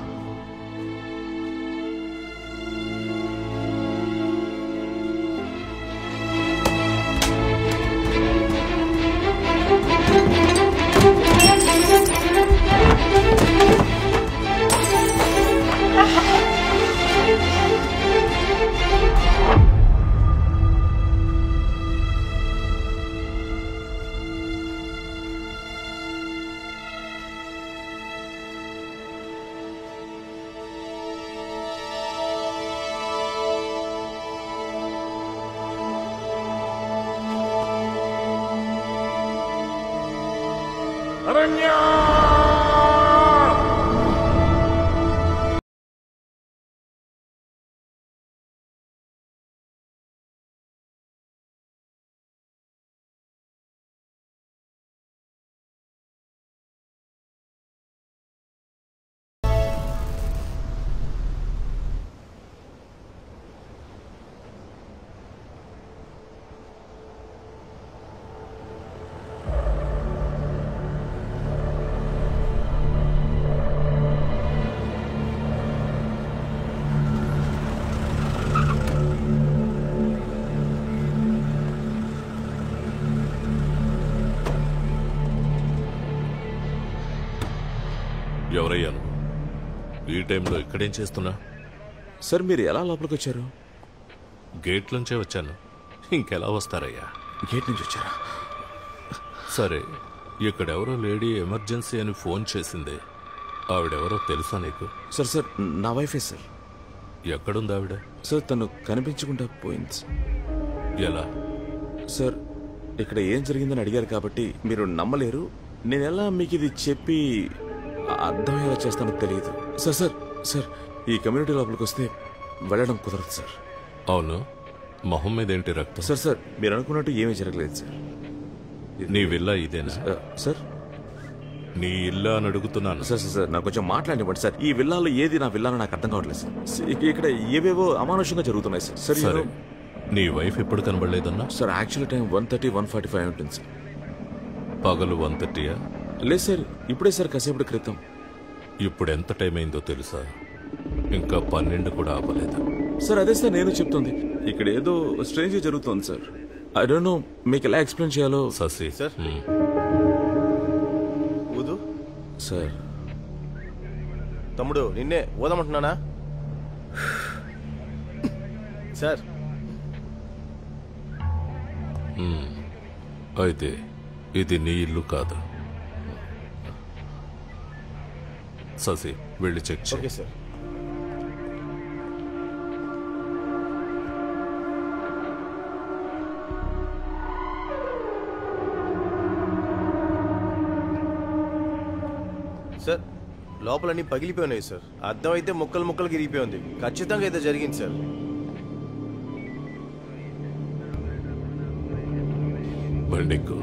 ఎవరయ్యా నువ్వు? ఈ టైంలో ఇక్కడేం చేస్తున్నా? సార్ మీరు ఎలా లోపలికి వచ్చారు? గేట్ నుంచే వచ్చాను. ఇంకెలా వస్తారయ్యా? గేట్ నుంచి వచ్చారా? సరే, ఇక్కడెవరో లేడీ ఎమర్జెన్సీ అని ఫోన్ చేసింది. ఆవిడెవరో తెలుసా నీకు? సార్ నా వైఫే సార్. ఎక్కడుంది ఆవిడ? సార్ తను కనిపించకుండా పోయింది. ఎలా? సార్ ఇక్కడ ఏం జరిగిందని అడిగారు కాబట్టి మీరు నమ్మలేరు. నేను ఎలా మీకు ఇది చెప్పి అర్థమయ్యేలా చేస్తానో తెలియదు. సార్ ఈ కమ్యూనిటీ లోపలికి వస్తే వెళ్ళడం కుదరదు సార్. అవును, మొహం మీద ఏంటి రక్తం? సార్ మీరు అనుకున్నట్టు ఏమీ జరగలేదు సార్. నీ విల్లా ఇదేనా? సార్ నీ ఇల్లా అని అడుగుతున్నాను. సార్ నాకు కొంచెం మాట్లాడివ్వండి సార్. ఈ విల్లాలో ఏది నా విల్లానో నాకు అర్థం కావట్లేదు సార్. ఇక్కడ ఏవేవో అమానుషంగా జరుగుతున్నాయి సార్. సరే, నీ వైఫ్ ఎప్పుడు కనబడలేదన్నా? సార్ యాక్చువల్ టైం 1:30, 1:45 ఉంటుంది సార్. పగలు 1:30? లేదు సార్, ఇప్పుడే సార్ కాసేపటి క్రితం. ఇప్పుడు ఎంత టైం అయిందో తెలుసా? ఇంకా 12 కూడా అవ్వలేదు. సార్ అదే సార్ నేను చెప్తుంది. ఇక్కడ ఏదో స్ట్రేంజ్ జరుగుతుంది సార్. ఐ డోంట్ నో మీకు ఎలా ఎక్స్ప్లెయిన్ చేయాలో. ససి సార్ ఊదు. సార్ తమ్ముడు నిన్నే ఊదమంటున్నానా? సార్ అయితే ఇది నీ ఇల్లు కాదు. ససి వెళ్ళి చెక్ చేయి. Okay sir. సార్ లోపలన్నీ పగిలిపోయినాయి సార్. అద్దం అయితే ముక్కలు ముక్కలు గిరిగిపోయి ఉంది. ఖచ్చితంగా అయితే జరిగింది సార్. బండిక్కు.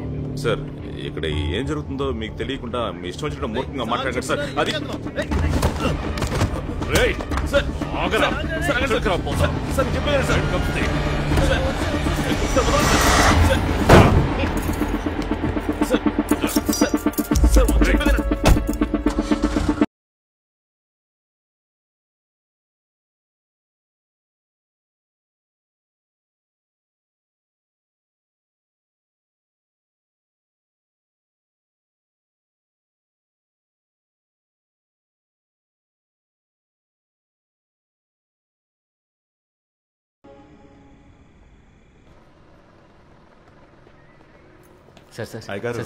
సార్ ఇక్కడ ఏం జరుగుతుందో మీకు తెలియకుండా మీ ఇష్టం వచ్చినట్టు మూర్ఖంగా మాట్లాడారు సార్. అది సార్ చెప్పారు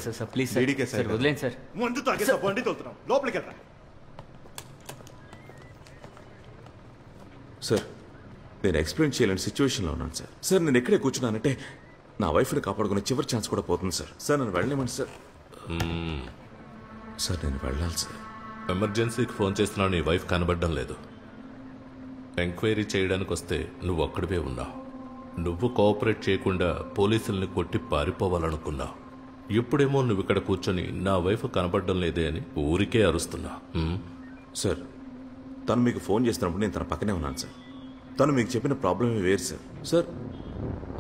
సార్. సార్ ప్లీజ్ సార్ వదిలేండి సార్. ముందు తాగేసా బండి తోలుతున్నాం. లోపలికి వెళ్ళరా. సార్ నేను ఎక్స్ప్లెయిన్ చేయలేని సిచ్యువేషన్లో ఉన్నాను సార్. సార్ నేను ఎక్కడే కూర్చున్నానంటే నా వైఫ్ని కాపాడుకునే చివరి ఛాన్స్ కూడా పోతుంది సార్. సార్ నన్ను వెళ్ళలేమండి సార్. సార్ నేను వెళ్ళాలి సార్. ఎమర్జెన్సీకి ఫోన్ చేస్తున్నా నీ వైఫ్ కనబడడం లేదు. ఎంక్వైరీ చేయడానికి వస్తే నువ్వు అక్కడివే ఉన్నావు. నువ్వు కోఆపరేట్ చేయకుండా పోలీసుల్ని కొట్టి పారిపోవాలనుకున్నావు. ఇప్పుడేమో నువ్వు ఇక్కడ కూర్చొని నా వైఫ్ కనబడడం లేదే అని ఊరికే అరుస్తున్నా. సార్ తను మీకు ఫోన్ చేస్తున్నప్పుడు నేను తన పక్కనే ఉన్నాను సార్. తను మీకు చెప్పిన ప్రాబ్లమే వేరు సార్. సార్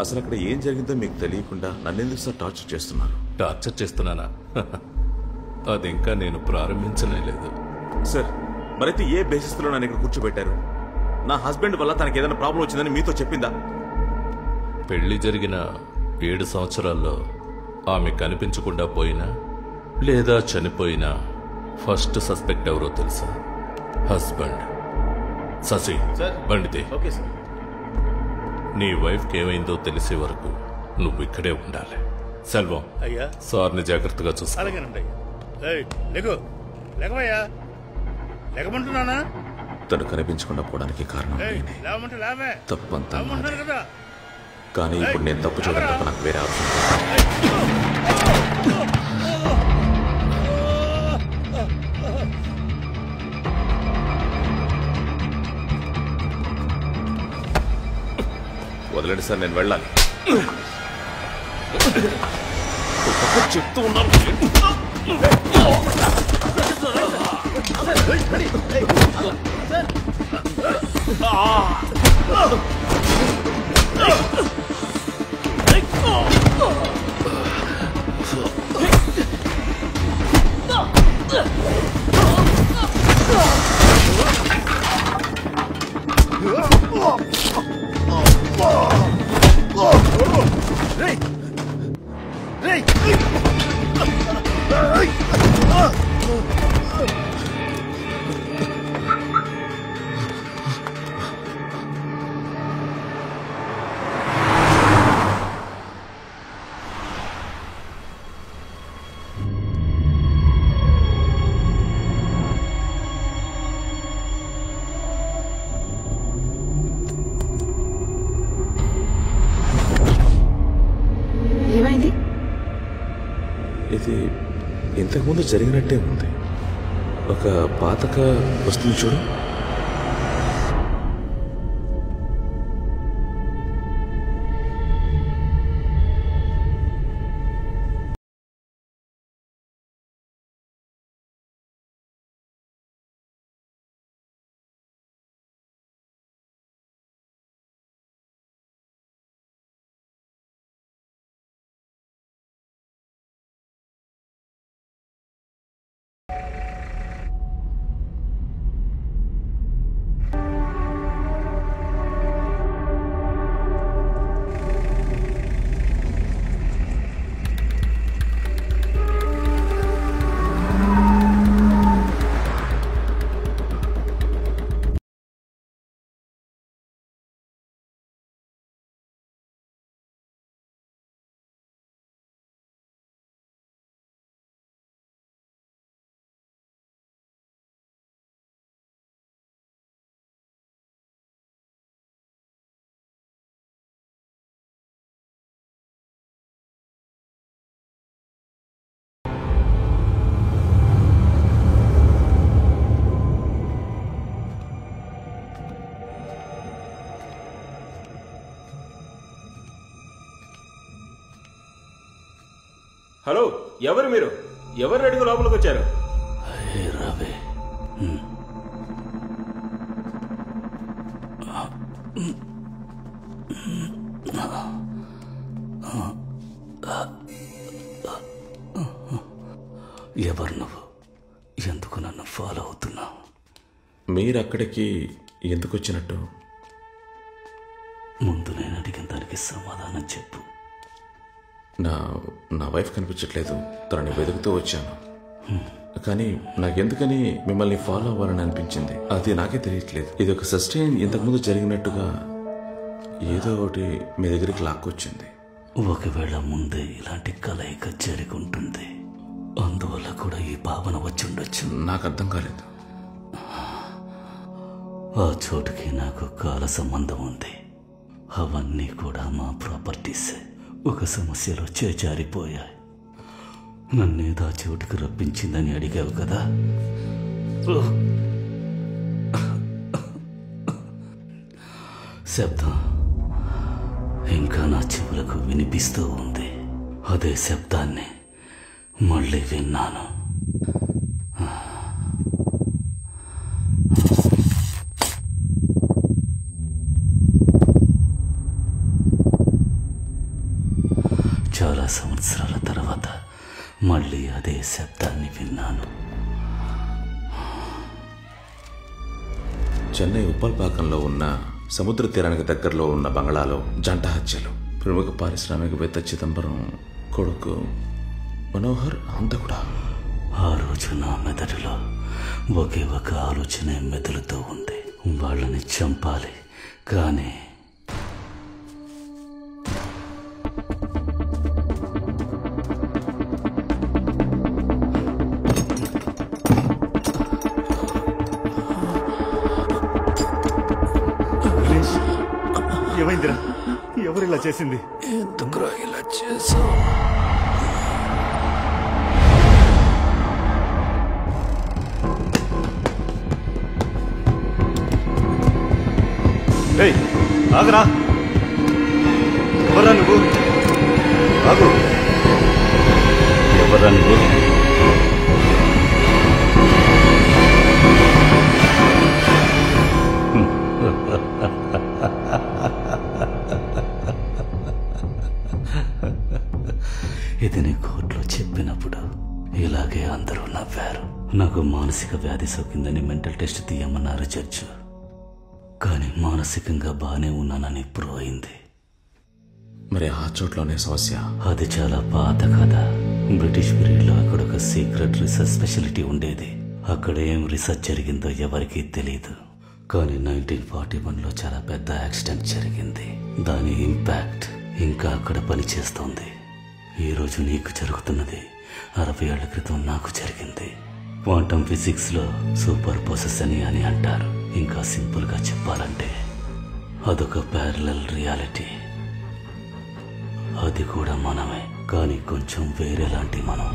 అసలు అక్కడ ఏం జరిగిందో మీకు తెలియకుండా నన్నెందుకు సార్ టార్చర్ చేస్తున్నారు? టార్చర్ చేస్తున్నానా? అది ఇంకా నేను ప్రారంభించనే లేదు. సార్ మరైతే ఏ బేసిస్లో నన్ను ఇక్కడ కూర్చోబెట్టారు? నా హస్బెండ్ వల్ల తనకి ఏదైనా ప్రాబ్లం వచ్చిందని మీతో చెప్పిందా? పెళ్లి జరిగిన 7 సంవత్సరాల్లో ఆమె కనిపించకుండా పోయినా లేదా చనిపోయినా ఫస్ట్ సస్పెక్ట్ ఎవరో తెలుసా? హస్బెండ్. శశి బండితే. Okay sir. నీ వైఫ్కి ఏమైందో తెలిసే వరకు నువ్వు ఇక్కడే ఉండాలి. సెల్వం అయ్యా సార్ని జాగ్రత్తగా చూస్తా. అలాగేనండి. లేకమయ్యా లేకమంటున్నానా? తను కనిపించకుండా పోవడానికి కారణం తప్పంతా కదా. కానీ ఇప్పుడు నేను తప్పు చేయడం తప్ప నాకు వేరే ఆప్షన్. వదలండి సార్, నేను వెళ్ళాలి. చెప్తూ ఉన్నాను. ఏమైంది? ఇది ఇంతకుముందు జరిగినట్టే ఉంది. ఒక పాతక వస్తుంది చూడు. హలో, ఎవరు మీరు? ఎవరు అడుగు లోపలికి వచ్చారు? రవి, ఎవరు నువ్వు? ఎందుకు నన్ను ఫాలో అవుతున్నావు? మీరు అక్కడికి ఎందుకు వచ్చినట్టు? ముందు నేను అడిగిన దానికి సమాధానం చెప్పు. నా వైఫ్ కనిపించట్లేదు, తనని వెతుకుతూ వచ్చాను. కానీ నాకెందుకని మిమ్మల్ని ఫాలో అవ్వాలని అనిపించింది, అది నాకే తెలియట్లేదు. ఇది ఒక సస్టైన్ ఇంతకుముందు జరిగినట్టుగా ఏదో ఒకటి మీ దగ్గరికి లాక్కొచ్చింది. ఒకవేళ ముందే ఇలాంటి కలయిక జరిగి ఉంటుంది, అందువల్ల కూడా ఈ భావన వచ్చి ఉండొచ్చు. నాకు అర్థం కాలేదు. ఆ చోటుకి నాకు కాల సంబంధం ఉంది. అవన్నీ కూడా మా ప్రాపర్టీసే. ఒక సమస్యలో చేజారిపోయాయి. నన్నేదో ఆ చోటుకి రప్పించిందని అడిగావు కదా. శబ్దం ఇంకా నా చెవులకు వినిపిస్తూ ఉంది. అదే శబ్దాన్ని మళ్ళీ విన్నాను. చాలా సంవత్సరాల తర్వాత మళ్ళీ అదే శబ్దాన్ని విన్నాను. చెన్నై ఉప్పల్పాకంలో ఉన్న సముద్ర తీరానికి దగ్గరలో ఉన్న బంగ్లాలో జంట హత్యలు. ప్రముఖ పారిశ్రామికవేత్త చిదంబరం కొడుకు మనోహర్ హంతకుడా. ఆ రోజు నా మెదడులో ఒకే ఒక ఆలోచనే మెదులుతూ ఉంది. వాళ్ళని చంపాలి. కానీ ఏమైందిరా? ఎవరు ఇలా చేసింది? ఎందుకు ఇలా చేసావు? ఆగరా! ఎవరా నువ్వు? ఆగు! ఎవరా నువ్వు? ఇది నీ కోర్టులో చెప్పినప్పుడు ఇలాగే అందరూ నవ్వారు. నాకు మానసిక వ్యాధి సోకిందని మెంటల్ టెస్ట్ తీయమన్నారు జడ్జి. కానీ మానసికంగా బాగానే ఉన్నానని ప్రూవ్ అయింది. మరి ఆ చోట్లోనే సమస్య. అది చాలా పాత కథ. బ్రిటిష్ పీరియడ్లో అక్కడ ఒక సీక్రెట్ రీసెర్చ్ స్పెషాలిటీ ఉండేది. అక్కడ ఏం రీసెర్చ్ జరిగిందో ఎవరికీ తెలియదు. కానీ 1941లో చాలా పెద్ద యాక్సిడెంట్ జరిగింది. దాని ఇంపాక్ట్ ఇంకా అక్కడ పనిచేస్తోంది. ఈరోజు నీకు జరుగుతున్నది 60 ఏళ్ల క్రితం నాకు జరిగింది. క్వాంటమ్ ఫిజిక్స్లో సూపర్ పొసెస్ అని అంటారు. ఇంకా సింపుల్గా చెప్పాలంటే అదొక ప్యారలల్ రియాలిటీ. అది కూడా మనమే, కానీ కొంచెం వేరేలాంటి మనం.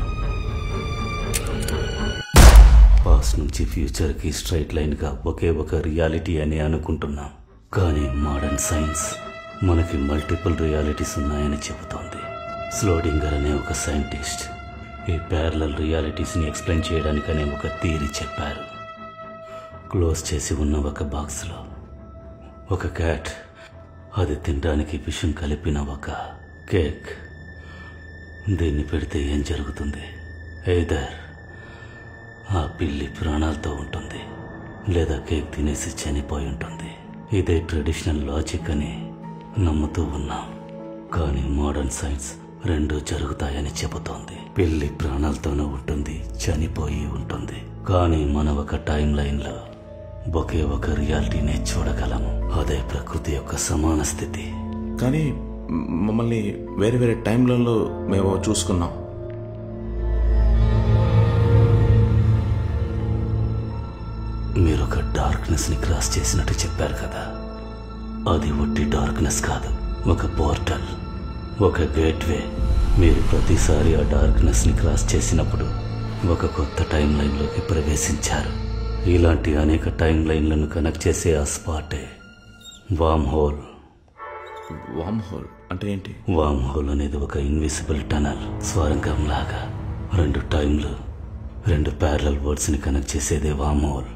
పాస్ట్ నుంచి ఫ్యూచర్కి స్ట్రైట్ లైన్గా ఒకే ఒక రియాలిటీ అని అనుకుంటున్నాం. కానీ మోడర్న్ సైన్స్ మనకి మల్టిపుల్ రియాలిటీస్ ఉన్నాయని చెబుతోంది. స్లోడింగర్ అనే ఒక సైంటిస్ట్ ఈ ప్యారలల్ రియాలిటీస్ని ఎక్స్ప్లెయిన్ చేయడానికనే ఒక థియరీ చెప్పారు. క్లోజ్ చేసి ఉన్న ఒక బాక్స్లో ఒక క్యాట్, అది తినడానికి విషం కలిపిన ఒక కేక్. దీన్ని పెడితే ఏం జరుగుతుంది? ఎయిదర్ ఆ పిల్లి ప్రాణాలతో ఉంటుంది, లేదా కేక్ తినేసి చనిపోయి ఉంటుంది. ఇదే ట్రెడిషనల్ లాజిక్ అని నమ్ముతూ ఉన్నాం. కానీ మోడర్న్ సైన్స్ రెండు జరుగుతాయని చెబుతోంది. పిల్లి ప్రాణాలతోనూ ఉంటుంది, చనిపోయి ఉంటుంది. కానీ మన ఒక టైం లైన్లో ఒకే ఒక రియాలిటీనే చూడగలము. అదే ప్రకృతి యొక్క సమాన స్థితి. కానీ మమ్మల్ని వేరే వేరే టైంలలో మేము చూసుకున్నాం. మీరు ఒక డార్క్నెస్ ని క్రాస్ చేసినట్టు చెప్పారు కదా. అది ఒట్టి డార్క్నెస్ కాదు, ఒక పోర్టల్, ఒక గేట్వే. మీరు ప్రతిసారి ఆ డార్క్నెస్ ని క్రాస్ చేసినప్పుడు ఒక కొత్త టైం లైన్లోకి ప్రవేశించారు. ఇలాంటి అనేక టైం లైన్లను కనెక్ట్ చేసే ఆ స్పాటే వామ్ హోల్. వామ్ హోల్ అంటే ఏంటి? వామ్ హోల్ అనేది ఒక ఇన్విజిబుల్ టనల్, స్వరంగం లాగా. రెండు టైంలు, రెండు ప్యారలల్ వర్డ్స్ ని కనెక్ట్ చేసేదే వామ్ హోల్.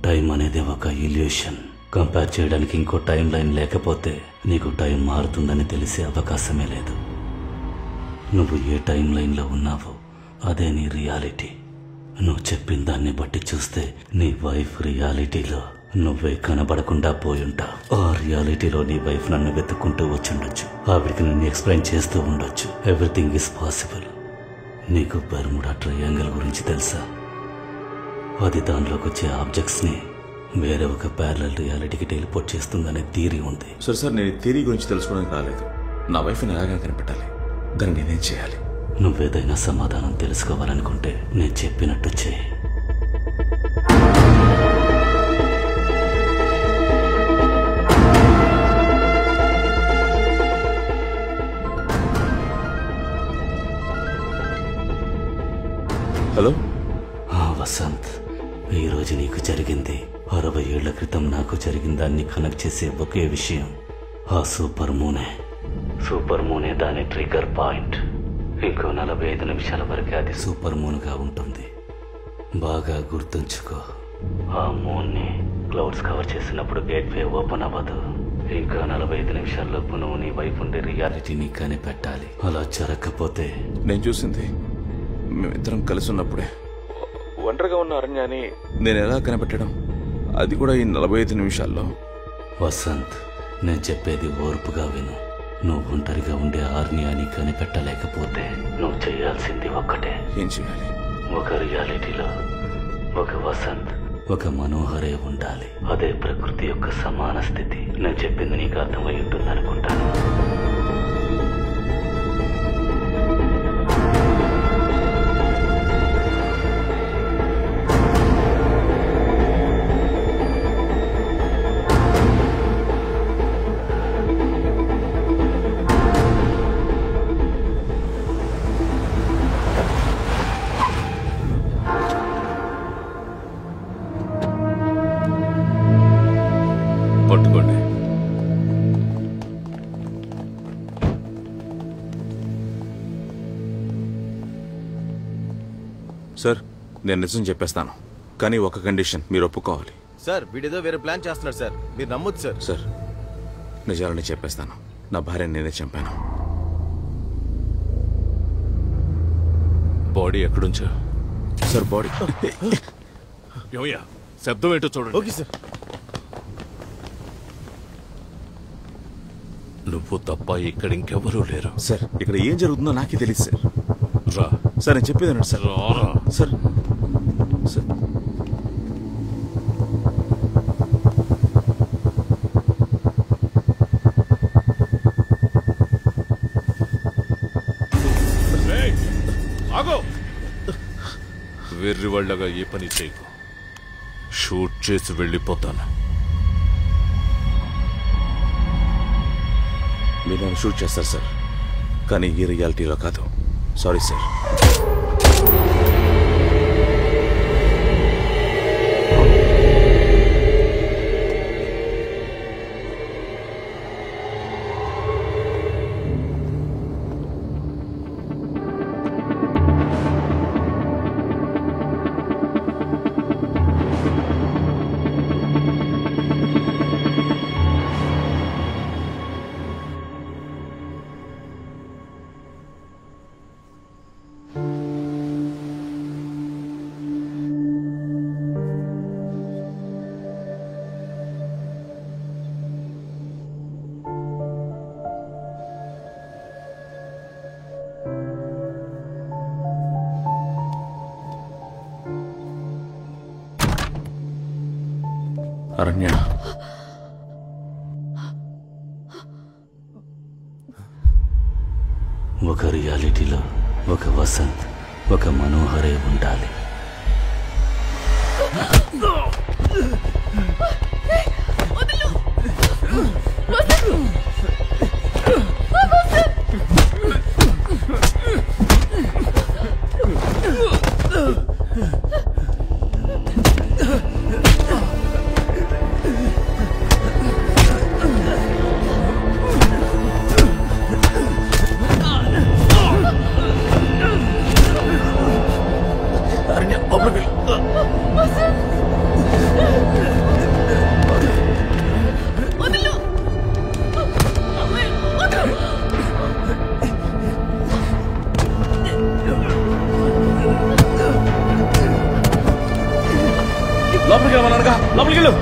టైం అనేది ఒక ఇల్యూషన్. కంపేర్ చేయడానికి ఇంకో టైం లైన్ లేకపోతే నీకు టైం మారుతుందని తెలిసే అవకాశమే లేదు. నువ్వు ఏ టైం లైన్లో ఉన్నావో అదే నీ రియాలిటీ. నువ్వు చెప్పిన దాన్ని బట్టి చూస్తే నీ వైఫ్ రియాలిటీలో నువ్వే కనబడకుండా పోయుంటావు. ఆ రియాలిటీలో నీ వైఫ్ నన్ను వెతుక్కుంటూ వచ్చుండొచ్చు. ఆవిడికి నన్ను ఎక్స్ప్లెయిన్ చేస్తూ ఉండొచ్చు. Everything is possible. నీకు బెర్ముడా ట్రయాంగిల్ గురించి తెలుసా? అది దానిలోకి వచ్చే ఆబ్జెక్ట్స్ని వేరే ఒక ప్యారలల్ రియాలిటీకి టెలిపోర్ట్ చేస్తుందనే థియరీ ఉంది. సార్ నేను థియరీ గురించి తెలుసుకోవడానికి రాలేదు. నా వైఫ్ని ఎలాగా కనిపెట్టాలి? దాన్ని నేనేం చేయాలి? నువ్వేదైనా సమాధానం తెలుసుకోవాలనుకుంటే నేను చెప్పినట్టు చేయి. హలో వసంత్, ఈరోజు నీకు జరిగింది 60 ఏళ్ల క్రితం నాకు జరిగిన దాన్ని కనెక్ట్ చేసే ఒకే విషయం. ఆ సూపర్ మూనే దాని ట్రిగ్గర్ పాయింట్. ఇంకో 45 నిమిషాల వరకు అది సూపర్ మూన్గా ఉంటుంది. బాగా గుర్తుంచుకో, ఆ మూన్ని క్లౌడ్స్ కవర్ చేసినప్పుడు గేట్వే ఓపెన్ అవ్వదు. ఇంకా 45 నిమిషాల్లోపు నువ్వు నీ వైపు ఉండే రియాలిటీని కనిపెట్టాలి. అలా జరగకపోతే నేను చూసింది మేమిద్దరం కలిసి ఉన్నప్పుడే. ఒంటరిగా ఉన్న అరణ్యాన్ని నేను ఎలా కనిపెట్టడం, అది కూడా ఈ 45 నిమిషాల్లో. వసంత్, నేను చెప్పేది ఓర్పుగా విను. నువ్వు ఒంటరిగా ఉండే అరణ్యాన్ని కనిపెట్టలేకపోతే నువ్వు చేయాల్సింది ఒక్కటే. ఏం చేయాలి? ఒక రియాలిటీలో ఒక వసంత్, ఒక మనోహరే ఉండాలి. అదే ప్రకృతి యొక్క సమాన స్థితి. నేను చెప్పింది నీకు అర్థమై ఉంటుంది అనుకుంటాను. పట్టుకోండి. సార్, నేను నిజం చెప్పేస్తాను, కానీ ఒక కండిషన్, మీరు ఒప్పుకోవాలి. సార్, వీడేదో వేరే ప్లాన్ చేస్తున్నాడు సార్, మీరు నమ్మొద్దు సార్. సార్, నిజాలని చెప్పేస్తాను. నా భార్యని నేనే చంపాను. బాడీ ఎక్కడుంచా? సార్, బాడీ ఏమయ్యా, శబ్దం ఏంటో చూడండి. Okay sir. నువ్వు తప్ప ఇక్కడ ఇంకెవరూ లేరు. సార్, ఇక్కడ ఏం జరుగుతుందో నాకే తెలియదు సార్. రా సార్, నేను చెప్పేది సార్. రారా సార్. సార్, ఆగో. వెర్రి వాళ్ళగా ఏ పని చేయకు. షూట్ చేసి వెళ్ళిపోతాను. మీరు నన్ను షూట్ చేస్తారు సార్, కానీ ఈ రియాలిటీలో కాదు. Sorry sir. అరణ్య, ఒక రియాలిటీలో ఒక వసంత్, ఒక మనోహరే ఉండాలి. లోపలికి వెళ్ళమన్నానుగా, లోపలికి వెళ్ళు.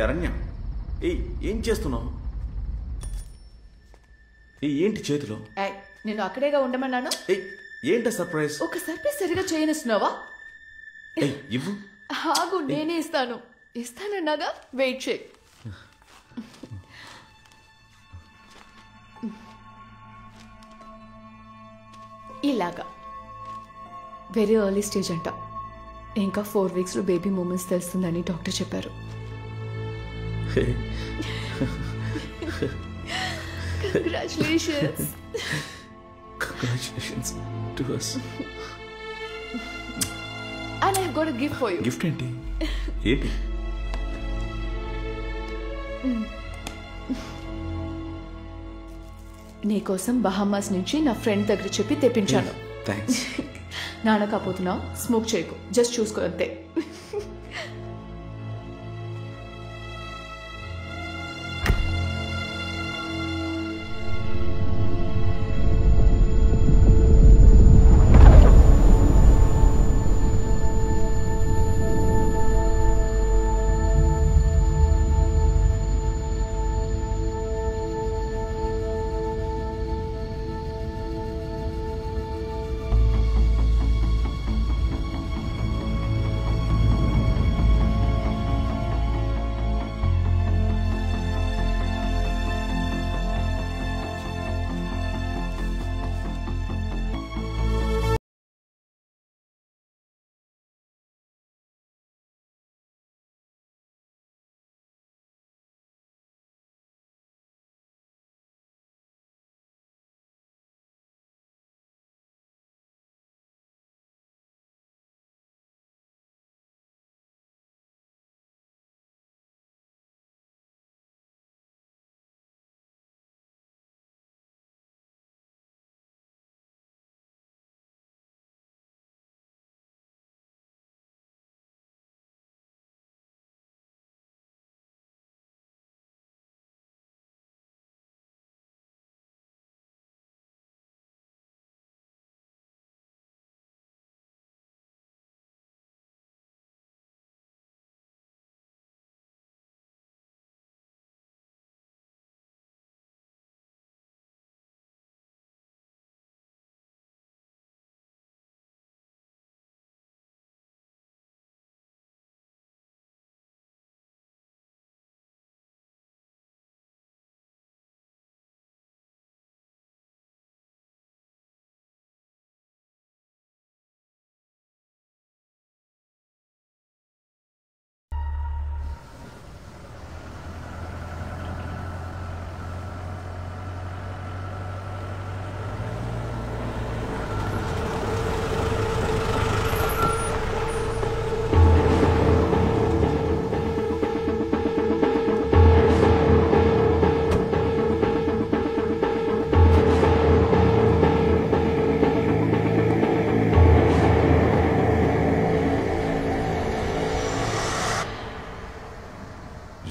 అరణ్య, ఏం చేస్తున్నావు? ఏంటి చేతిలో? నేను అక్కడేగా ఉండమన్నాను. ఏంట సర్ప్రైజ్? ఒక సర్ప్రైజ్ సరిగా చేయనిస్తున్నావా? ఇవ్వు. ఆగు, నేనే ఇస్తాను. ఇస్తానన్నాగా, వెయిట్ చేయి. ఇలాగా వెరీ ఎర్లీ స్టేజ్ అంట. ఇంకా 4 weeks లో బేబీ మూమెంట్స్ తెలుస్తుందని డాక్టర్ చెప్పారు. Congratulations. Congratulations to us. And I've got a gift for you. Gift ఏంటి? ఏంటి? నీకోసం బహామాస్ నుంచి నా ఫ్రెండ్ దగ్గర చెప్పి తెప్పించాను. థ్యాంక్స్. నాన్న కాపోతున్నా స్మోక్ చేయకు, జస్ట్ చూసుకో అంతే.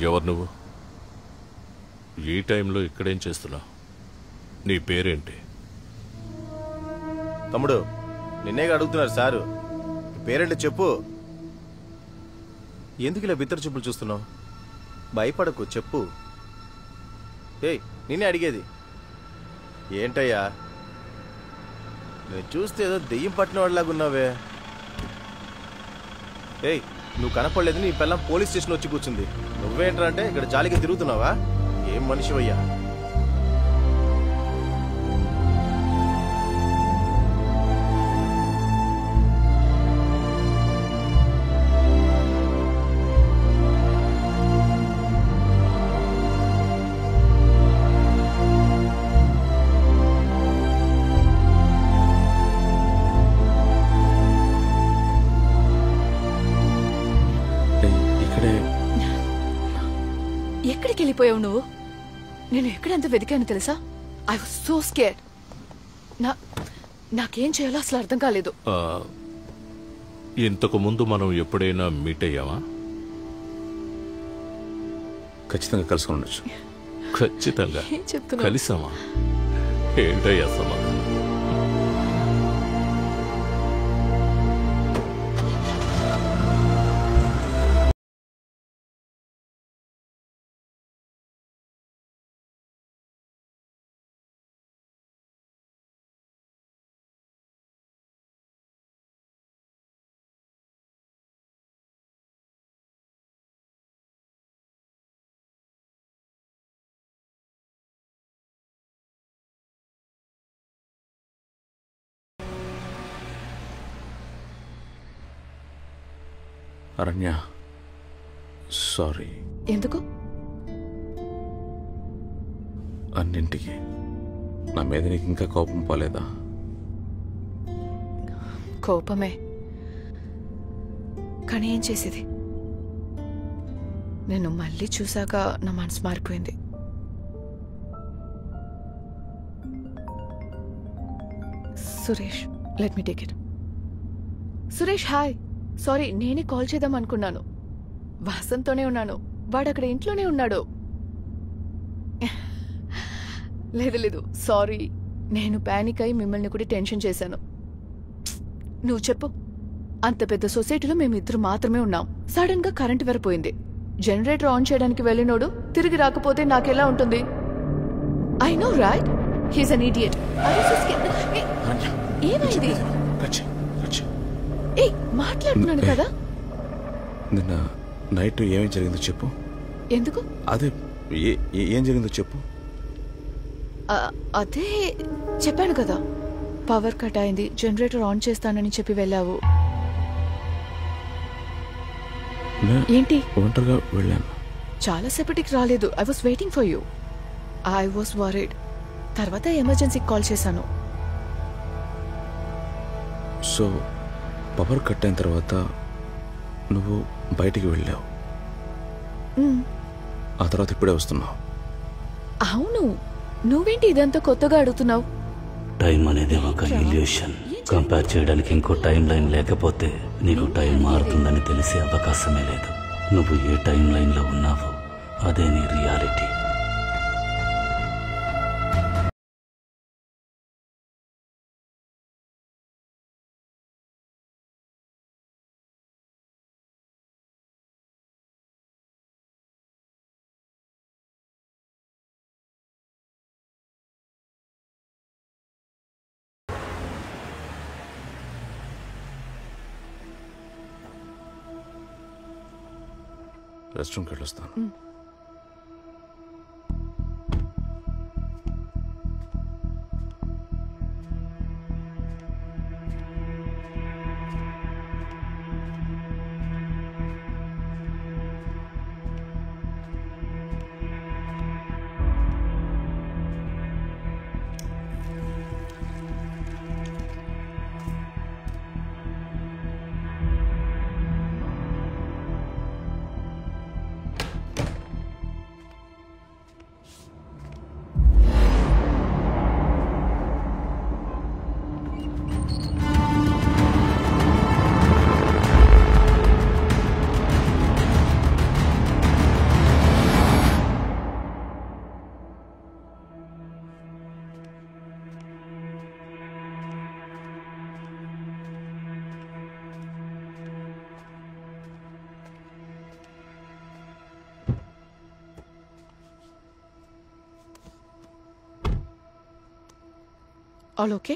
ఎవరు నువ్వు? ఈ టైంలో ఇక్కడేం చేస్తున్నావు? నీ పేరేంటి? తమ్ముడు, నిన్నేగా అడుగుతున్నారు సారు. పేరేంటి చెప్పు. ఎందుకు ఇలా బిత్తర చూపులు చూస్తున్నావు? భయపడకు, చెప్పు. ఏయ్, నిన్నే అడిగేది. ఏంటయ్యా, నేను చూస్తే ఏదో దెయ్యం పట్టిన వాడిలాగా ఉన్నావే. ఏయ్, నువ్వు కనపడలేదు, నీ పిల్లం పోలీస్ స్టేషన్ వచ్చి కూర్చుంది. నువ్వేంట్రా అంటే ఇక్కడ జాలిగా తిరుగుతున్నావా? ఏం మనిషివయ్యా. ఎక్కడికి వెళ్ళిపోయావు నువ్వు? నేను ఎక్కడంత వెతికాను తెలుసా? I was so scared. నాకేం చేయాలో అసలు అర్థం కాలేదు. ఇంతకు ముందు మనం ఎప్పుడైనా మీట్ అయ్యామా? ఖచ్చితంగా కలిసి ఉండొచ్చు. ఖచ్చితంగా ఏం చెప్తున్నావు? కలిసామా? ఏంటయ్యా సమాధానం? అరణ్య, సారీ. ఎందుకు? అన్నింటికి నా మీద నీకు ఇంకా కోపం పోలేదా? కోపమే, కానీ ఏం చేసేది? నేను మళ్ళీ చూశాక నా మనసు మారిపోయింది. Suresh, let me take it. Suresh hi. Sorry, నేనే కాల్ చేద్దాం అనుకున్నాను. వాసంతోనే ఉన్నాను, వాడు అక్కడ ఇంట్లోనే ఉన్నాడు. లేదు సారీ, నేను పానిక్ అయి మిమ్మల్ని కూడా టెన్షన్ చేశాను. నువ్వు చెప్పు. అంత పెద్ద సొసైటీలో మేమిద్దరు మాత్రమే ఉన్నాం. సడన్ గా కరెంట్ వెరపోయింది. జనరేటర్ ఆన్ చేయడానికి వెళ్ళినోడు తిరిగి రాకపోతే నాకెలా ఉంటుంది? I know right, he's an idiot. ఏమైంది? ఏ మాట్లాడుతున్నాను కదా. నిన్న నైట్ ఏమేం జరిగిందో చెప్పు. ఎందుకు? అదే ఏం జరిగిందో చెప్పు. అదే చెప్పాను కదా, పవర్ కట్ అయింది, జనరేటర్ ఆన్ చేస్తానని చెప్పి వెళ్ళావు. ఏంటి? ఒంటరిగా వెళ్ళాను. చాలాసేపటికి రాలేదు. I was waiting for you. I was worried. తర్వాత ఎమర్జెన్సీకి కాల్ చేశాను. సో పవర్ కట్ అయిన తర్వాత నువ్వు బయటికి వెళ్ళావు. ఆ తర్వాత ఇప్పుడే వస్తున్నావు. అవును, నువ్వేంటి ఇదంతా కొత్తగా అడుగుతున్నావు? టైం అనేది ఒక ఇల్యూషన్. కంపేర్ చేయడానికి ఇంకో టైం లైన్ లేకపోతే నీకు టైం మారుతుందని తెలిసే అవకాశమే లేదు. నువ్వు ఏ టైం లైన్లో ఉన్నావో అదే నీ రియాలిటీ. రెస్ట్ రూమ్కి వెళ్ళొస్తాను. All okay?